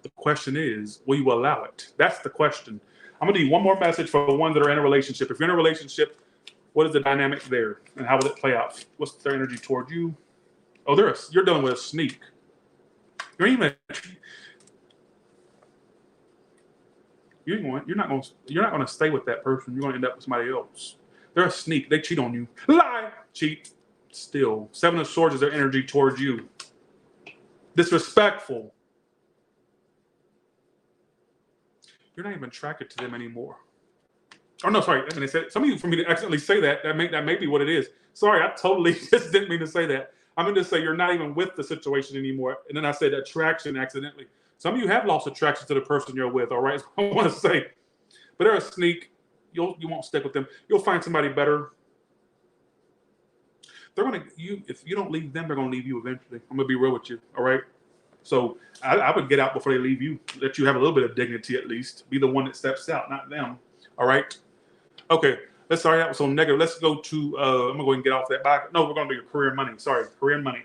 Speaker 1: The question is, will you allow it? That's the question. I'm going to do one more message for the ones that are in a relationship. If you're in a relationship, what is the dynamic there? And how will it play out? What's their energy toward you? Oh, you're dealing with a sneak. You're not going to stay with that person. You're going to end up with somebody else. They're a sneak. They cheat on you. Lie. Cheat. Still. 7 of Swords is their energy towards you. Disrespectful. You're not even attracted to them anymore. Oh no, sorry. I mean, some of you, for me to accidentally say that may be what it is. Sorry, I totally just didn't mean to say that. I meant to say you're not even with the situation anymore. And then I said attraction accidentally. Some of you have lost attraction to the person you're with. All right, so I want to say, but they're a sneak. You won't stick with them. You'll find somebody better. If you don't leave them, they're gonna leave you eventually. I'm gonna be real with you. All right. So I would get out before they leave you. Let you have a little bit of dignity at least. Be the one that steps out, not them. All right. Okay. Sorry, that was so negative. Let's go to. I'm gonna go ahead and get off that back. No, we're gonna do your career and money. Sorry, career and money.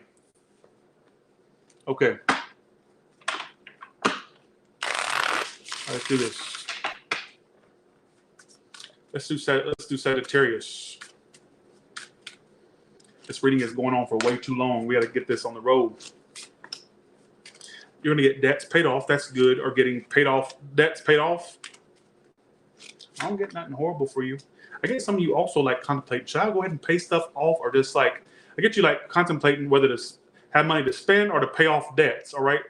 Speaker 1: Okay. All right, let's do this. Let's do Sagittarius. This reading is going on for way too long. We got to get this on the road. You're going to get debts paid off. That's good. Or getting paid off, debts paid off. I don't get nothing horrible for you. I get some of you also like contemplate, should I go ahead and pay stuff off? Or just like, I get you like contemplating whether to have money to spend or to pay off debts. All right.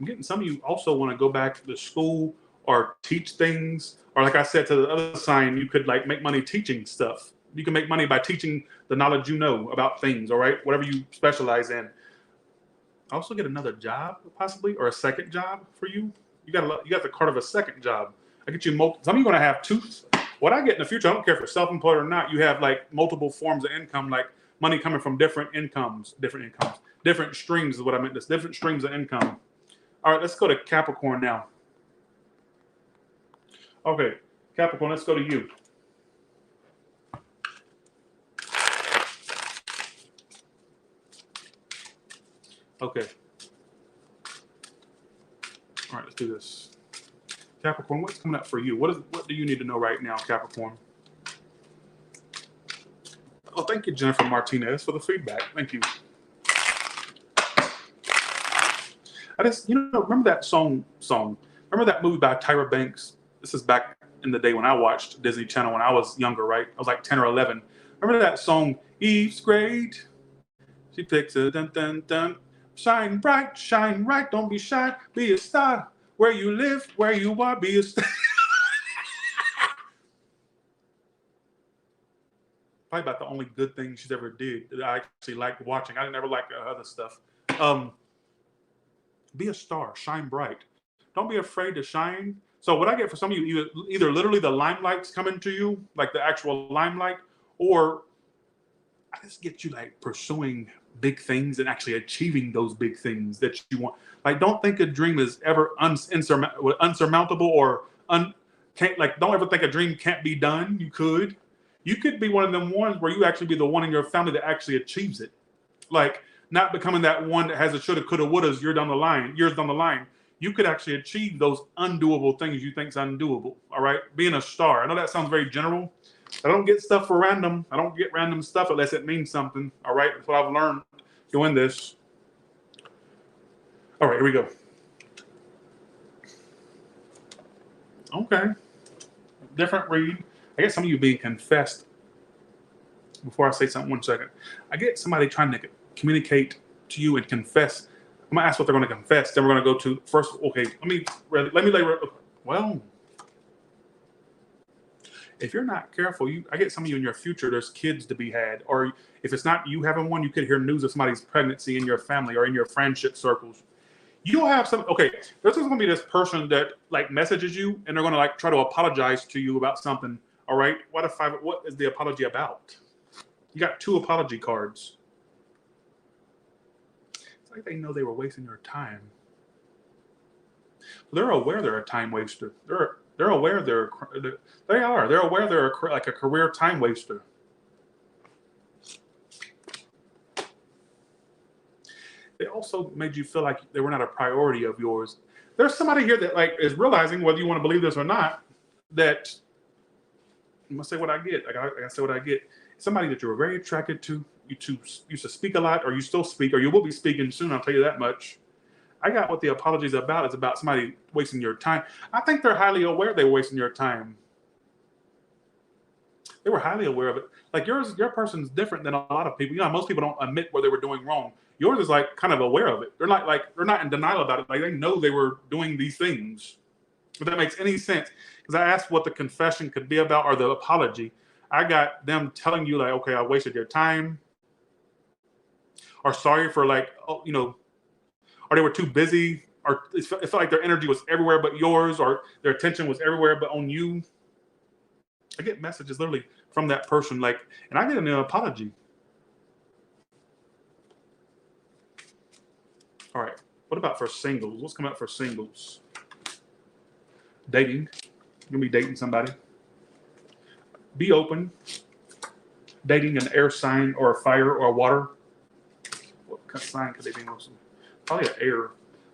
Speaker 1: I'm getting some of you also want to go back to school or teach things. Or like I said to the other sign, you could like make money teaching stuff. You can make money by teaching the knowledge you know about things, all right? Whatever you specialize in. Also get another job possibly, or a second job for you. You got the card of a second job. I get you some of you are going to have two. What I get in the future, I don't care if you're self-employed or not, you have like multiple forms of income, like money coming from different streams is what I meant. This different streams of income. All right, let's go to Capricorn now. Okay, Capricorn, let's go to you. Okay. All right, let's do this. Capricorn, what's coming up for you? What do you need to know right now, Capricorn? Oh, thank you, Jennifer Martinez, for the feedback. Thank you. Remember that song? Remember that movie by Tyra Banks? This is back in the day when I watched Disney Channel when I was younger, right? I was like 10 or 11. Remember that song, Eve's Great? She picks a dun dun dun. Shine bright, don't be shy, be a star. Where you live, where you are, be a star. Probably about the only good thing she's ever did that I actually liked watching. I never liked other stuff. Be a star, shine bright. Don't be afraid to shine. So what I get for some of you, either literally the limelight's coming to you, like the actual limelight, or I just get you like pursuing big things and actually achieving those big things that you want. Like, don't think a dream is ever unsurmountable or don't ever think a dream can't be done. You could be one of them ones where you actually be the one in your family that actually achieves it. Like, not becoming that one that has a shoulda, coulda, wouldas years down the line. You could actually achieve those undoable things you think is undoable. All right, being a star. I know that sounds very general. I don't get stuff for random. I don't get random stuff unless it means something. All right, that's what I've learned doing this. All right, here we go. Okay, different read. I get some of you being confessed. Before I say something, 1 second. I get somebody trying to communicate to you and confess. I'm gonna ask what they're gonna confess. Then we're gonna go to first. Okay, let me lay. Well, if you're not careful, I get some of you in your future. There's kids to be had, or if it's not you having one, you could hear news of somebody's pregnancy in your family or in your friendship circles. You'll have some. Okay, there's gonna be this person that like messages you, and they're gonna like try to apologize to you about something. All right, what is the apology about? You got 2 apology cards. It's like they know they were wasting your time. They're aware they're a time waster. They're aware they're aware they're like a career time waster. They also made you feel like they were not a priority of yours. There's somebody here that like is realizing, whether you want to believe this or not, that I'm gonna say what I get. I gotta say what I get. Somebody that you were very attracted to. You two used to speak a lot, or you still speak, or you will be speaking soon. I'll tell you that much. I got what the apology is about. It's about somebody wasting your time. I think they're highly aware they were wasting your time. They were highly aware of it. Like your person's different than a lot of people. Most people don't admit where they were doing wrong. Yours is like kind of aware of it. They're not in denial about it. Like they know they were doing these things. If that makes any sense. Because I asked what the confession could be about or the apology. I got them telling you like, okay, I wasted your time. Or sorry for like, or they were too busy, or it felt like their energy was everywhere but yours, or their attention was everywhere but on you. I get messages literally from that person, like, and I get an apology. All right, what about for singles? What's coming up for singles? Dating. You're gonna be dating somebody. Be open. Dating an air sign or a fire or a water. What kind of sign could they be? Probably an air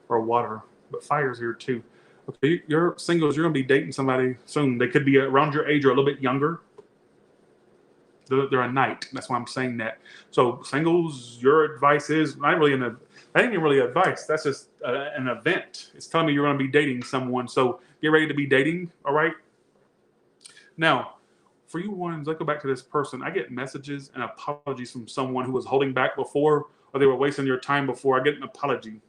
Speaker 1: or a water, but fire's here too. Okay, you're singles. You're gonna be dating somebody soon. They could be around your age or a little bit younger. They're a knight. That's why I'm saying that. So singles, your advice is not really that ain't even really advice. That's just an event. It's telling me you're gonna be dating someone. So get ready to be dating. All right. Now, for you ones, let's go back to this person. I get messages and apologies from someone who was holding back before, or they were wasting your time before. I get an apology.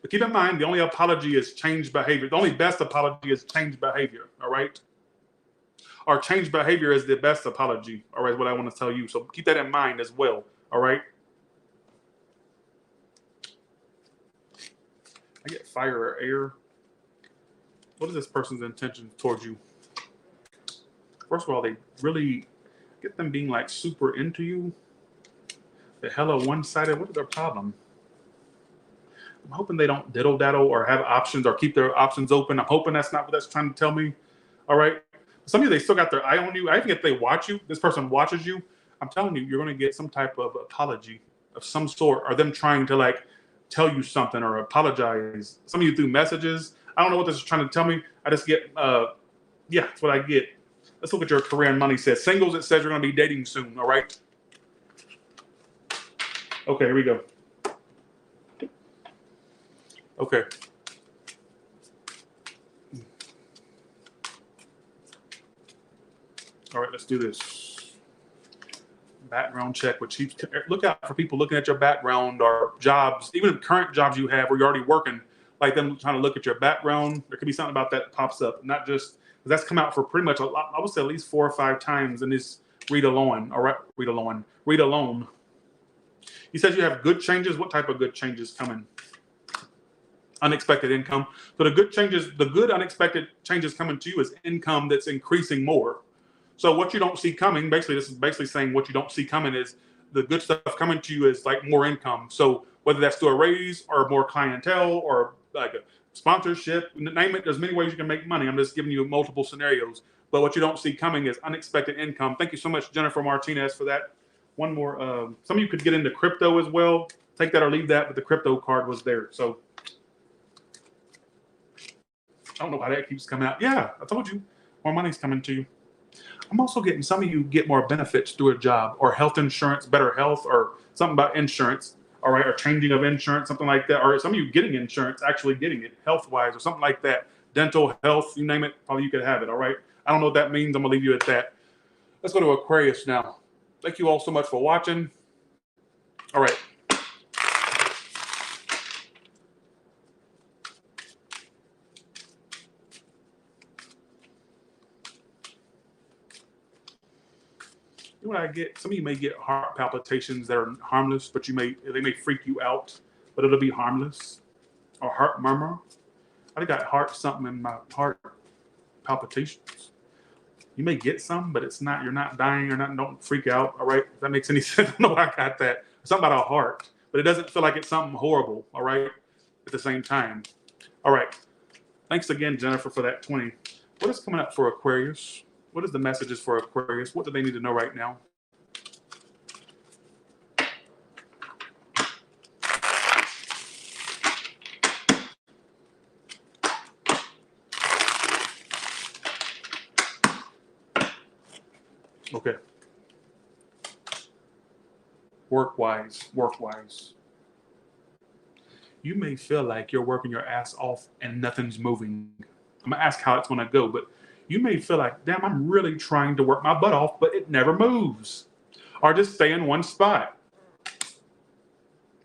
Speaker 1: But keep in mind, the only apology is change behavior. The only best apology is change behavior, all right? Or change behavior is the best apology, all right, what I want to tell you. So keep that in mind as well, all right? I get fire or air. What is this person's intention towards you? First of all, they really get them being like super into you. The hella one-sided. What is their problem? I'm hoping they don't diddle-daddle or have options or keep their options open. I'm hoping that's not what that's trying to tell me. All right. Some of you, they still got their eye on you. I think if they watch you, this person watches you, I'm telling you, you're going to get some type of apology of some sort, or them trying to like tell you something or apologize. Some of you through messages. I don't know what this is trying to tell me. I just get, yeah, that's what I get. Let's look at your career and money. Says singles. It says you're going to be dating soon. All right. Okay, here we go. Okay. All right, let's do this. Background check, which keeps, look out for people looking at your background or jobs, even the current jobs you have where you're already working, like them trying to look at your background. There could be something about that pops up, not just, because that's come out for pretty much a lot, I would say at least 4 or 5 times in this read alone. All right, read alone. He says you have good changes. What type of good changes coming? Unexpected income. So the good changes, the good unexpected changes coming to you is income that's increasing more. So what you don't see coming, basically, this is basically saying what you don't see coming is the good stuff coming to you is like more income. So whether that's through a raise or more clientele or like a sponsorship, name it, there's many ways you can make money. I'm just giving you multiple scenarios. But what you don't see coming is unexpected income. Thank you so much, Jennifer Martinez, for that. One more. Some of you could get into crypto as well. Take that or leave that, but the crypto card was there. So I don't know why that keeps coming out. Yeah, I told you, more money's coming to you. I'm also getting some of you get more benefits through a job or health insurance, better health, or something about insurance, all right, or changing of insurance, something like that. Or some of you getting insurance, actually getting it health-wise or something like that. Dental, health, you name it, probably you could have it, all right? I don't know what that means. I'm going to leave you at that. Let's go to Aquarius now. Thank you all so much for watching. All right. You know what I get? Some of you may get heart palpitations that are harmless, but they may freak you out, but it'll be harmless. Or heart murmur. I got heart something in my heart palpitations. You may get some, but it's not. You're not dying or nothing. Don't freak out. All right, if that makes any sense. I don't know why I got that. Something about a heart, but it doesn't feel like it's something horrible. All right, at the same time. All right. Thanks again, Jennifer, for that 20. What is coming up for Aquarius? What is the messages for Aquarius? What do they need to know right now? Okay. Work-wise. You may feel like you're working your ass off and nothing's moving. I'm going to ask how it's going to go, but you may feel like, damn, I'm really trying to work my butt off, but it never moves. Or just stay in one spot.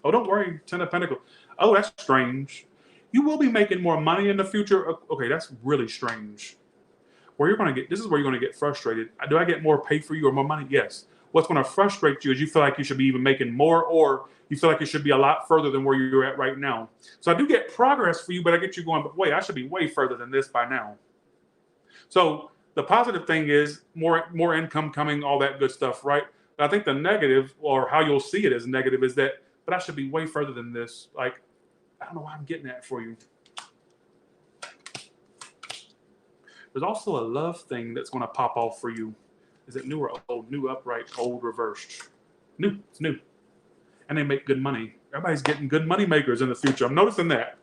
Speaker 1: Oh, don't worry, 10 of Pentacles. Oh, that's strange. You will be making more money in the future. Okay, that's really strange. This is where you're going to get frustrated. Do I get more pay for you or more money? Yes. What's going to frustrate you is you feel like you should be even making more, or you feel like you should be a lot further than where you're at right now. So I do get progress for you, but I get you going, but wait, I should be way further than this by now. So the positive thing is more income coming, all that good stuff, right? But I think the negative, or how you'll see it as negative, is that, but I should be way further than this. Like, I don't know why I'm getting that for you. There's also a love thing that's going to pop off for you. Is it new or old? New upright, old reversed. New. It's new. And they make good money. Everybody's getting good money makers in the future. I'm noticing that.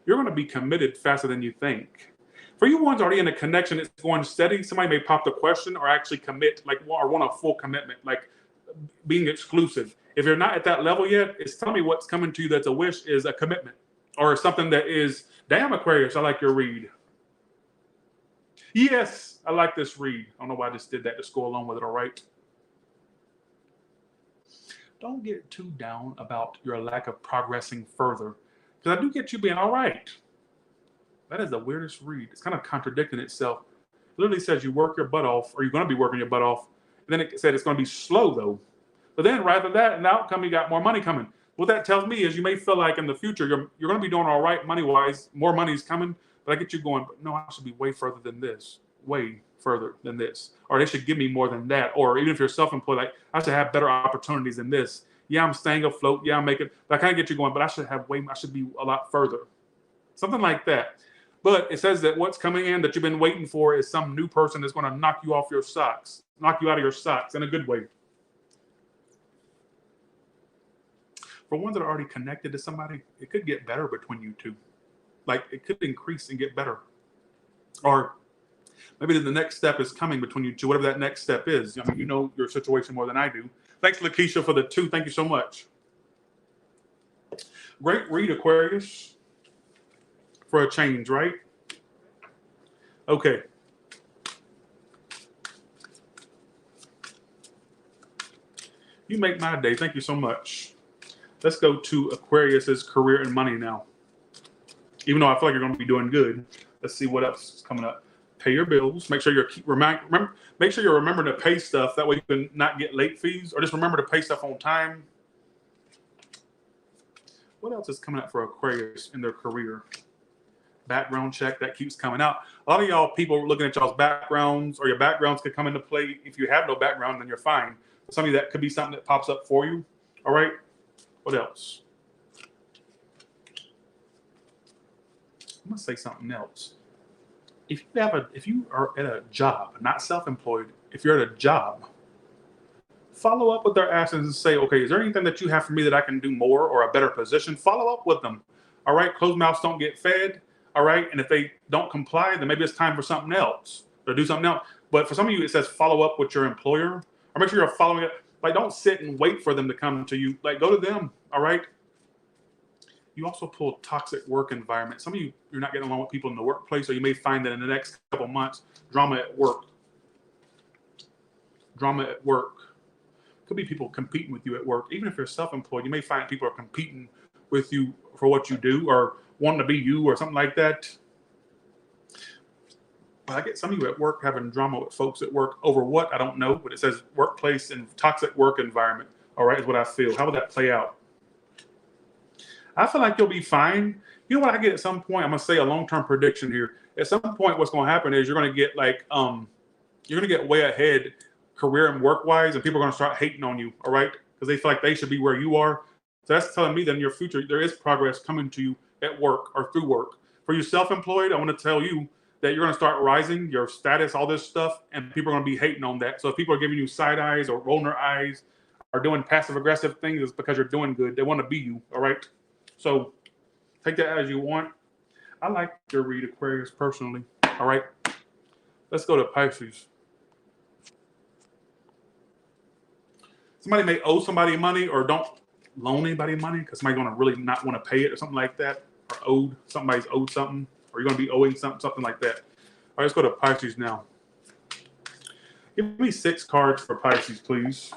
Speaker 1: You're going to be committed faster than you think. For you ones already in a connection, it's going steady. Somebody may pop the question or actually commit, like, or want a full commitment, like being exclusive. If you're not at that level yet, it's telling me what's coming to you that's a wish is a commitment or something that is, damn, Aquarius, I like your read. Yes, I like this read. I don't know why I just did that to go along with it, all right? don't get too down about your lack of progressing further. Because I do get you being all right. That is the weirdest read. It's kind of contradicting itself. It literally says you work your butt off, or you're going to be working your butt off. And then it said it's going to be slow, though. But then, rather than that, in the outcome, you got more money coming. What that tells me is you may feel like in the future you're going to be doing all right money-wise. More money's coming, but I get you going, but no, I should be way further than this. Way further than this. Or they should give me more than that. Or even if you're self-employed, like, I should have better opportunities than this. Yeah, I'm staying afloat. Yeah, I'm making, but I kind of get you going, but I should be a lot further. Something like that. But it says that what's coming in that you've been waiting for is some new person that's going to knock you off your socks, knock you out of your socks in a good way. For ones that are already connected to somebody, it could get better between you two. Like, it could increase and get better. Or maybe the next step is coming between you two, whatever that next step is. I mean, you know your situation more than I do. Thanks, Lakeisha, for the 2. Thank you so much. Great read, Aquarius. For a change, right? Okay. You make my day. Thank you so much. Let's go to Aquarius's career and money now. Even though I feel like you're going to be doing good, let's see what else is coming up. Pay your bills. Make sure make sure you're remembering to pay stuff. That way you can not get late fees, or just remember to pay stuff on time. What else is coming up for Aquarius in their career? Background check, that keeps coming out. A lot of y'all people looking at y'all's backgrounds, or your backgrounds could come into play. If you have no background, then you're fine. Some of you, that could be something that pops up for you. All right. What else? I'm gonna say something else. If you are at a job, not self-employed, if you're at a job, follow up with their asses and say, okay, is there anything that you have for me that I can do more or a better position? Follow up with them. All right. Closed mouths don't get fed. All right. And if they don't comply, then maybe it's time for something else or do something else. But for some of you, it says follow up with your employer, or make sure you're following it. Like, don't sit and wait for them to come to you. Like, go to them. All right. You also pulled toxic work environment. Some of you, you're not getting along with people in the workplace, or you may find that in the next couple of months, drama at work. Drama at work. Could be people competing with you at work. Even if you're self-employed, you may find people are competing with you for what you do, or wanting to be you, or something like that. But I get some of you at work having drama with folks at work over what? I don't know, but it says workplace and toxic work environment. All right, is what I feel. How would that play out? I feel like you'll be fine. You know what I get at some point? I'm going to say a long-term prediction here. At some point, what's going to happen is you're going to get you're going to get way ahead career and work-wise, and people are going to start hating on you, all right? Because they feel like they should be where you are. So that's telling me that in your future, there is progress coming to you at work or through work. For you self-employed, I want to tell you that you're going to start rising, your status, all this stuff, and people are going to be hating on that. So if people are giving you side eyes or rolling their eyes or doing passive-aggressive things, it's because you're doing good. They want to be you, all right? So take that as you want. I like your read, Aquarius, personally. All right. Let's go to Pisces. Somebody may owe somebody money, or don't loan anybody money because somebody's going to really not want to pay it or something like that, or somebody's owed something, or you're going to be owing something like that. All right, let's go to Pisces now. Give me 6 cards for Pisces, please.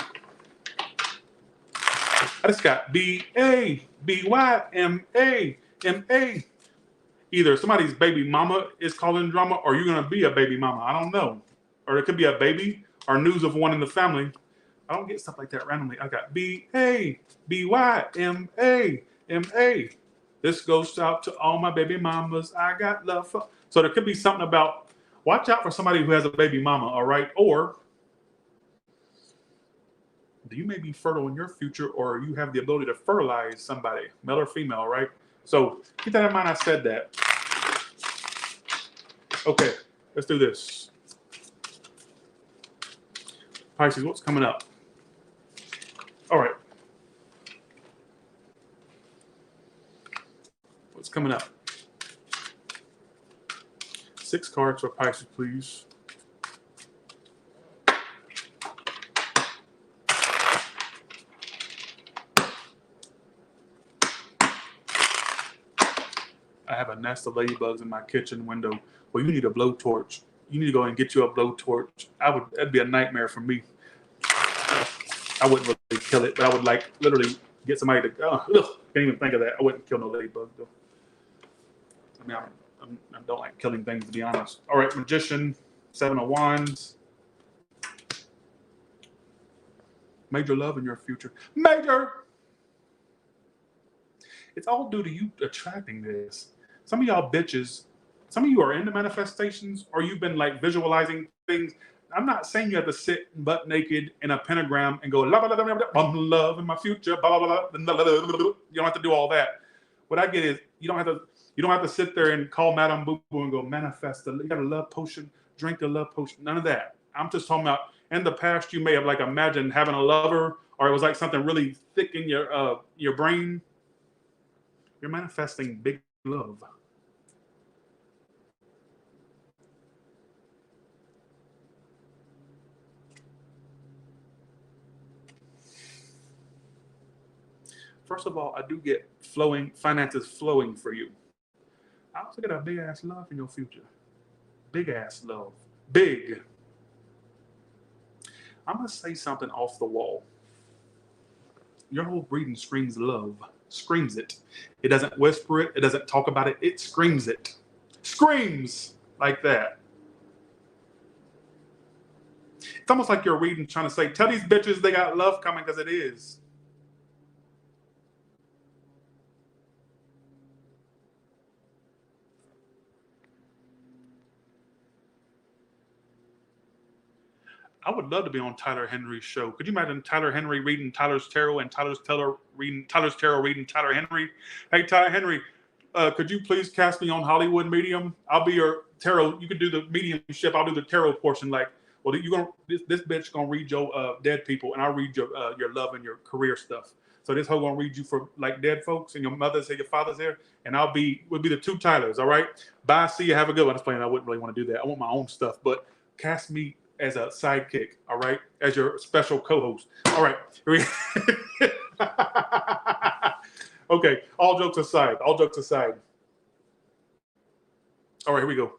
Speaker 1: I just got B-A, B-Y, M-A, M-A. Either somebody's baby mama is calling drama, or you're going to be a baby mama. I don't know. Or it could be a baby or news of one in the family. I don't get stuff like that randomly. I got B-A, B-Y, M-A, M-A. This goes out to all my baby mamas. I got love for. So there could be something about, watch out for somebody who has a baby mama, all right? Or you may be fertile in your future, or you have the ability to fertilize somebody, male or female, right? So keep that in mind. I said that. Okay, let's do this. Pisces, what's coming up? All right. What's coming up? 6 cards for Pisces, please. I have a nest of ladybugs in my kitchen window. Well, you need a blowtorch. You need to go and get you a blowtorch. That'd be a nightmare for me. I wouldn't really kill it, but I would like literally get somebody to. Can't even think of that. I wouldn't kill no ladybug though. I mean, I don't like killing things, to be honest. All right, Magician, Seven of Wands. Major love in your future. Major! It's all due to you attracting this. Some of y'all bitches, some of you are into manifestations or you've been like visualizing things. I'm not saying you have to sit butt naked in a pentagram and go, love in my future, blah, blah, blah, blah, blah, blah, blah. You don't have to do all that. What I get is you don't have to sit there and call Madame Boo Boo and go manifest. You got a love potion, drink the love potion. None of that. I'm just talking about in the past you may have like imagined having a lover, or it was like something really thick in your brain. You're manifesting big love. First of all, I do get finances flowing for you. I also get a big ass love in your future. Big ass love. Big. I'm going to say something off the wall. Your whole reading screams love. Screams it. It doesn't whisper it. It doesn't talk about it. It screams it. Screams like that. It's almost like you're reading trying to say, tell these bitches they got love coming, because it is. I would love to be on Tyler Henry's show. Could you imagine Tyler Henry reading Tyler's tarot and Tyler's tarot reading Tyler Henry? Hey, Tyler Henry, could you please cast me on Hollywood Medium? I'll be your tarot. You can do the mediumship. I'll do the tarot portion. Like, well, this bitch gonna read your dead people, and I'll read your love and your career stuff. So this hoe gonna read you for like dead folks, and your mother's here, your father's here, and we'll be the two Tylers. All right. Bye. See you. Have a good one. I was playing. I wouldn't really want to do that. I want my own stuff, but cast me as a sidekick, all right, as your special co-host. All right. Okay, all jokes aside. All right, here we go.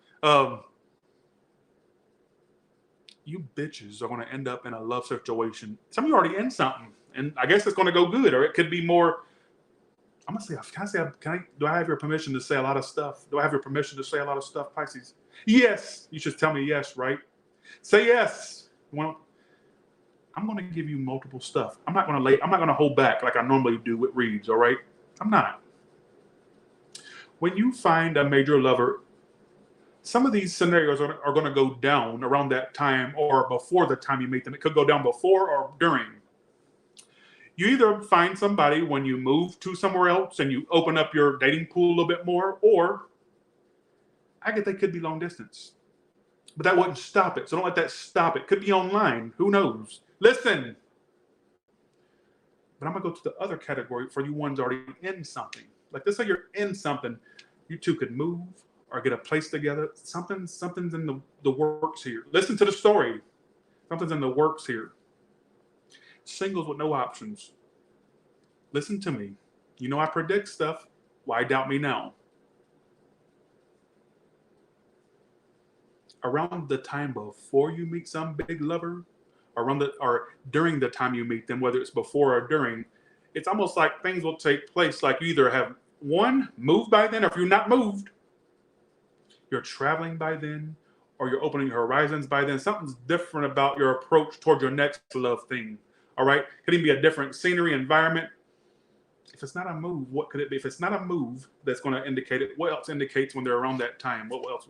Speaker 1: You bitches are going to end up in a love situation. Some of you are already in something, and I guess it's going to go good, or it could be more. I'm going to say, do I have your permission to say a lot of stuff? Do I have your permission to say a lot of stuff, Pisces? Yes. You should tell me yes, right? Say yes. Well, I'm going to give you multiple stuff. I'm not going to hold back like I normally do with reads, all right? I'm not. When you find a major lover, some of these scenarios are going to go down around that time or before the time you meet them. It could go down before or during. You either find somebody when you move to somewhere else and you open up your dating pool a little bit more, or I get they could be long distance. But that wouldn't stop it. So don't let that stop it. Could be online. Who knows? Listen. But I'm going to go to the other category for you ones already in something. Like, let's say you're in something. You two could move or get a place together. Something's in the works here. Listen to the story. Something's in the works here. Singles with no options. Listen to me. You know I predict stuff. Why doubt me now? Around the time before you meet some big lover, or during the time you meet them, whether it's before or during, it's almost like things will take place. Like you either have moved by then, or if you're not moved, you're traveling by then, or you're opening your horizons by then. Something's different about your approach toward your next love thing. All right, could even be a different scenery, environment. If it's not a move, what could it be? If it's not a move, that's going to indicate it. What else indicates when they're around that time? What else?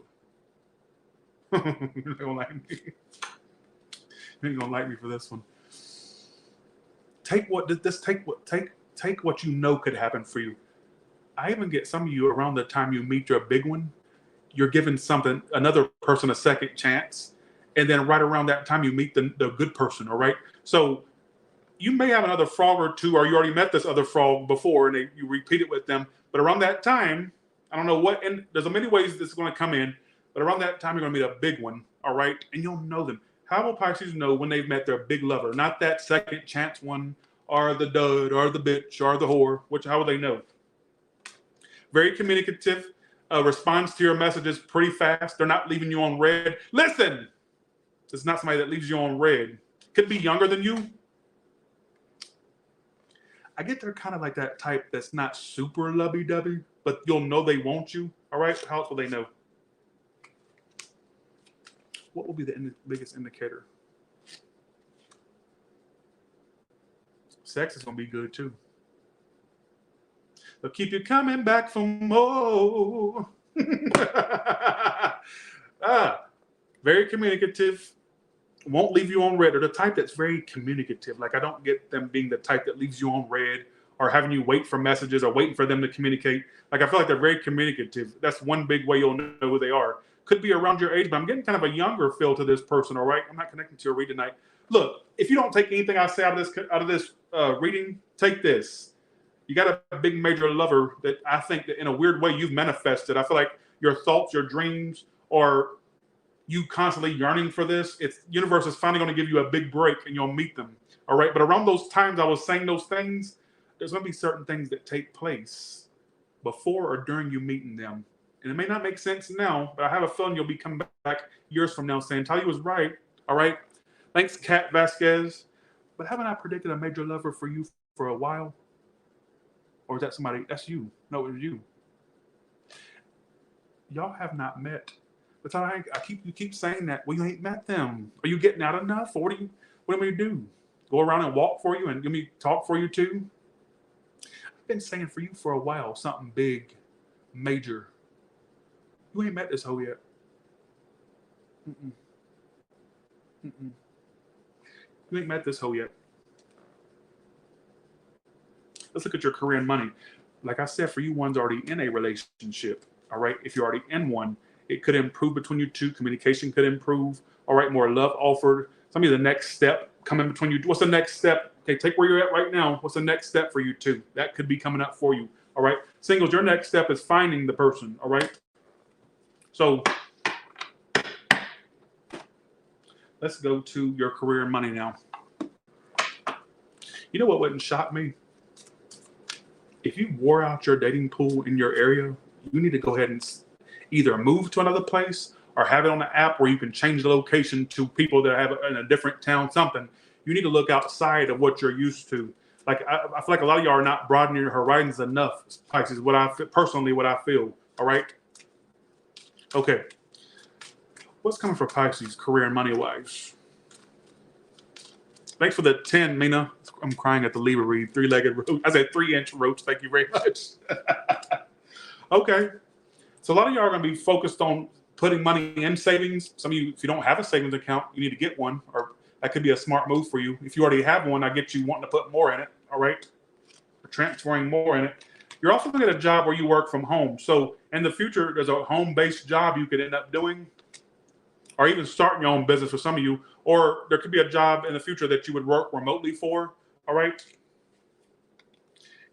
Speaker 1: You're not gonna like me. You ain't gonna like me for this one. Take what you know could happen for you. I even get some of you around the time you meet your big one, you're giving another person a second chance, and then right around that time you meet the good person. All right, so you may have another frog or two, or you already met this other frog before, and you repeat it with them. But around that time, I don't know what, and there's many ways this is going to come in. But around that time, you're going to meet a big one, all right? And you'll know them. How will Pisces know when they've met their big lover? Not that second chance one, or the dud, or the bitch, or the whore. How will they know? Very communicative, responds to your messages pretty fast. They're not leaving you on red. Listen! It's not somebody that leaves you on red. Could be younger than you. I get they're kind of like that type that's not super lovey-dovey, but you'll know they want you. All right, how else will they know? What will be the biggest indicator? Sex is gonna be good too. They'll keep you coming back for more. Very communicative. Won't leave you on red. They're the type that's very communicative. Like I don't get them being the type that leaves you on red or having you wait for messages or waiting for them to communicate. Like I feel like they're very communicative. That's one big way you'll know who they are. Could be around your age, but I'm getting kind of a younger feel to this person. All right, I'm not connecting to your read tonight. Look, if you don't take anything I say out of this reading, take this. You got a big major lover that I think that in a weird way you've manifested. I feel like your thoughts, your dreams, or you constantly yearning for this. It's universe is finally going to give you a big break and you'll meet them. All right. But around those times I was saying those things, there's going to be certain things that take place before or during you meeting them. And it may not make sense now, but I have a feeling you'll be coming back years from now saying, Talia was right. All right. Thanks, Kat Vasquez. But haven't I predicted a major lover for you for a while? Or is that somebody? That's you. No, it was you. Y'all have not met. But you keep saying that. Well, you ain't met them. Are you getting out enough? Or what do you do? Go around and walk for you and give me talk for you too? I've been saying for you for a while, something big, major. You ain't met this hoe yet. Mm-mm. Mm-mm. You ain't met this hoe yet. Let's look at your career and money. Like I said, for you one's already in a relationship. All right. If you're already in one, it could improve between you two. Communication could improve. All right. More love offered. Tell me the next step coming between you. What's the next step? Okay. Take where you're at right now. What's the next step for you two? That could be coming up for you. All right. Singles, your next step is finding the person. All right. So let's go to your career and money now. You know what wouldn't shock me? If you wore out your dating pool in your area, you need to go ahead and either move to another place or have it on the app where you can change the location to people that have in a different town, something. You need to look outside of what you're used to. Like I feel like a lot of y'all are not broadening your horizons enough, Pisces, what I feel. All right. Okay. What's coming for Pisces, career and money wise? Thanks for the 10, Mina. I'm crying at the Libra read. 3-legged roach. I said 3-inch roach. Thank you very much. Okay. So a lot of y'all are going to be focused on putting money in savings. Some of you, if you don't have a savings account, you need to get one, or that could be a smart move for you. If you already have one, I get you wanting to put more in it. All right. Or transferring more in it. You're also going to get a job where you work from home. So in the future, there's a home-based job you could end up doing, or even starting your own business for some of you, or there could be a job in the future that you would work remotely for. All right.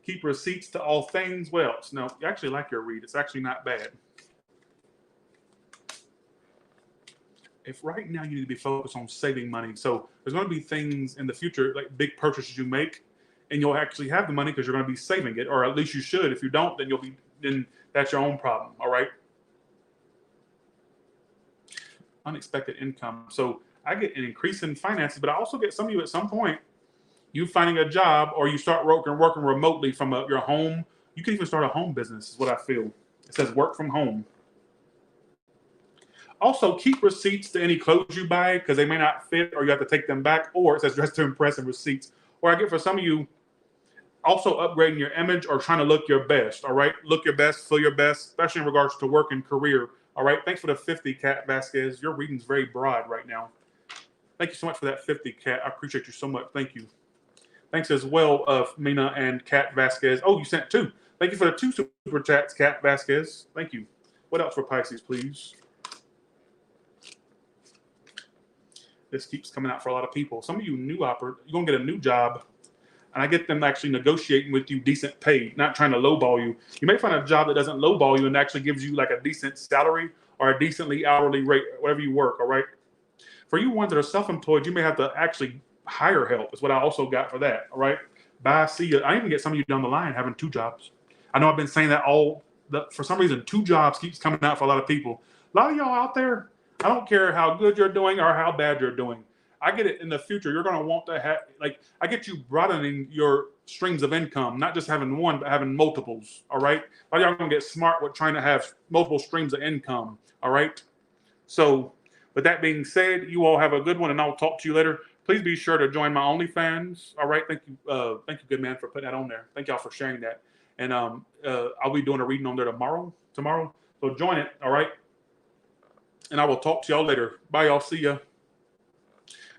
Speaker 1: Keep receipts to all things. Well, no, you actually like your read. It's actually not bad. If right now you need to be focused on saving money, so there's going to be things in the future, like big purchases you make, and you'll actually have the money because you're going to be saving it, or at least you should. If you don't, then that's your own problem. All right. Unexpected income. So I get an increase in finances, but I also get some of you at some point, you finding a job or you start working remotely from your home. You can even start a home business is what I feel. It says work from home. Also, keep receipts to any clothes you buy because they may not fit or you have to take them back. Or it says dress to impress and receipts. Or I get for some of you, also upgrading your image or trying to look your best. All right. Look your best, feel your best, especially in regards to work and career. All right. Thanks for the 50, Kat Vasquez. Your reading's very broad right now. Thank you so much for that 50, Kat. I appreciate you so much. Thank you. Thanks as well, Mina and Kat Vasquez. Oh, you sent 2. Thank you for the 2 super chats, Kat Vasquez. Thank you. What else for Pisces, please? This keeps coming out for a lot of people. Some of you you're going to get a new job, and I get them actually negotiating with you decent pay, not trying to lowball you. You may find a job that doesn't lowball you and actually gives you like a decent salary or a decently hourly rate, whatever you work, all right? For you ones that are self-employed, you may have to actually hire help is what I also got for that, all right? Bye, see you. I even get some of you down the line having 2 jobs. I know I've been saying that for some reason, 2 jobs keeps coming out for a lot of people. A lot of y'all out there, I don't care how good you're doing or how bad you're doing. I get it in the future. You're going to want to have, like, I get you broadening your streams of income, not just having one, but having multiples. All right. A lot of y'all going to get smart with trying to have multiple streams of income. All right. So, with that being said, you all have a good one, and I'll talk to you later. Please be sure to join my OnlyFans. All right. Thank you, good man, for putting that on there. Thank y'all for sharing that. And I'll be doing a reading on there tomorrow. So join it. All right. And I will talk to y'all later. Bye, y'all. See ya.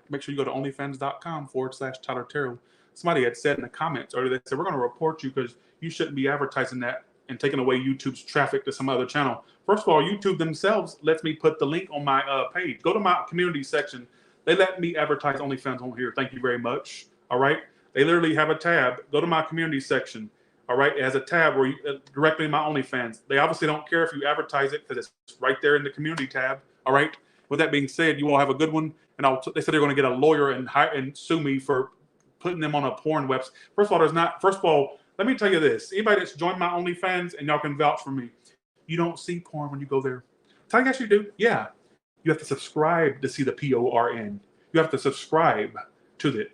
Speaker 1: Make sure you go to onlyfans.com/Tyler Terrell. Somebody had said in the comments earlier, they said, we're going to report you because you shouldn't be advertising that and taking away YouTube's traffic to some other channel. First of all, YouTube themselves lets me put the link on my page. Go to my community section. They let me advertise OnlyFans on here. Thank you very much. All right. They literally have a tab. Go to my community section. All right. It has a tab where you directly in my OnlyFans. They obviously don't care if you advertise it because it's right there in the community tab. All right. With that being said, you all have a good one. And they said they're going to get a lawyer and sue me for putting them on a porn website. First of all, let me tell you this. Anybody that's joined my OnlyFans, and y'all can vouch for me, you don't see porn when you go there. I guess you do. Yeah. You have to subscribe to see the PORN. You have to subscribe to it.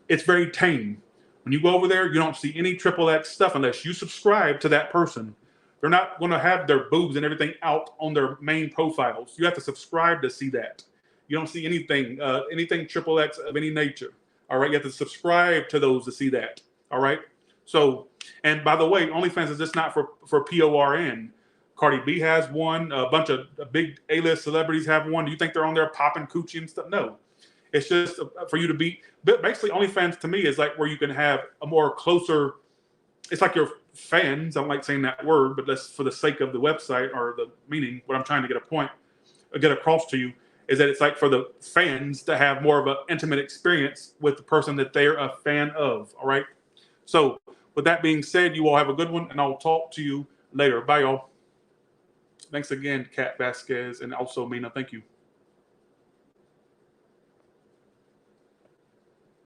Speaker 1: It's very tame. When you go over there, you don't see any XXX stuff unless you subscribe to that person. They're not going to have their boobs and everything out on their main profiles. You have to subscribe to see that. You don't see anything XXX of any nature. All right. You have to subscribe to those to see that. All right. So, and by the way, OnlyFans is just not for PORN. Cardi B has one. A bunch of big A-list celebrities have one. Do you think they're on there popping coochie and stuff? No. It's just for you to be. But basically, OnlyFans to me is like where you can have a more closer. It's like your fans. I don't like saying that word, but that's for the sake of the website or the meaning. What I'm trying to get across to you is that it's like for the fans to have more of an intimate experience with the person that they're a fan of. All right. So with that being said, you all have a good one, and I'll talk to you later. Bye, y'all. Thanks again, Kat Vasquez, and also Mina. Thank you.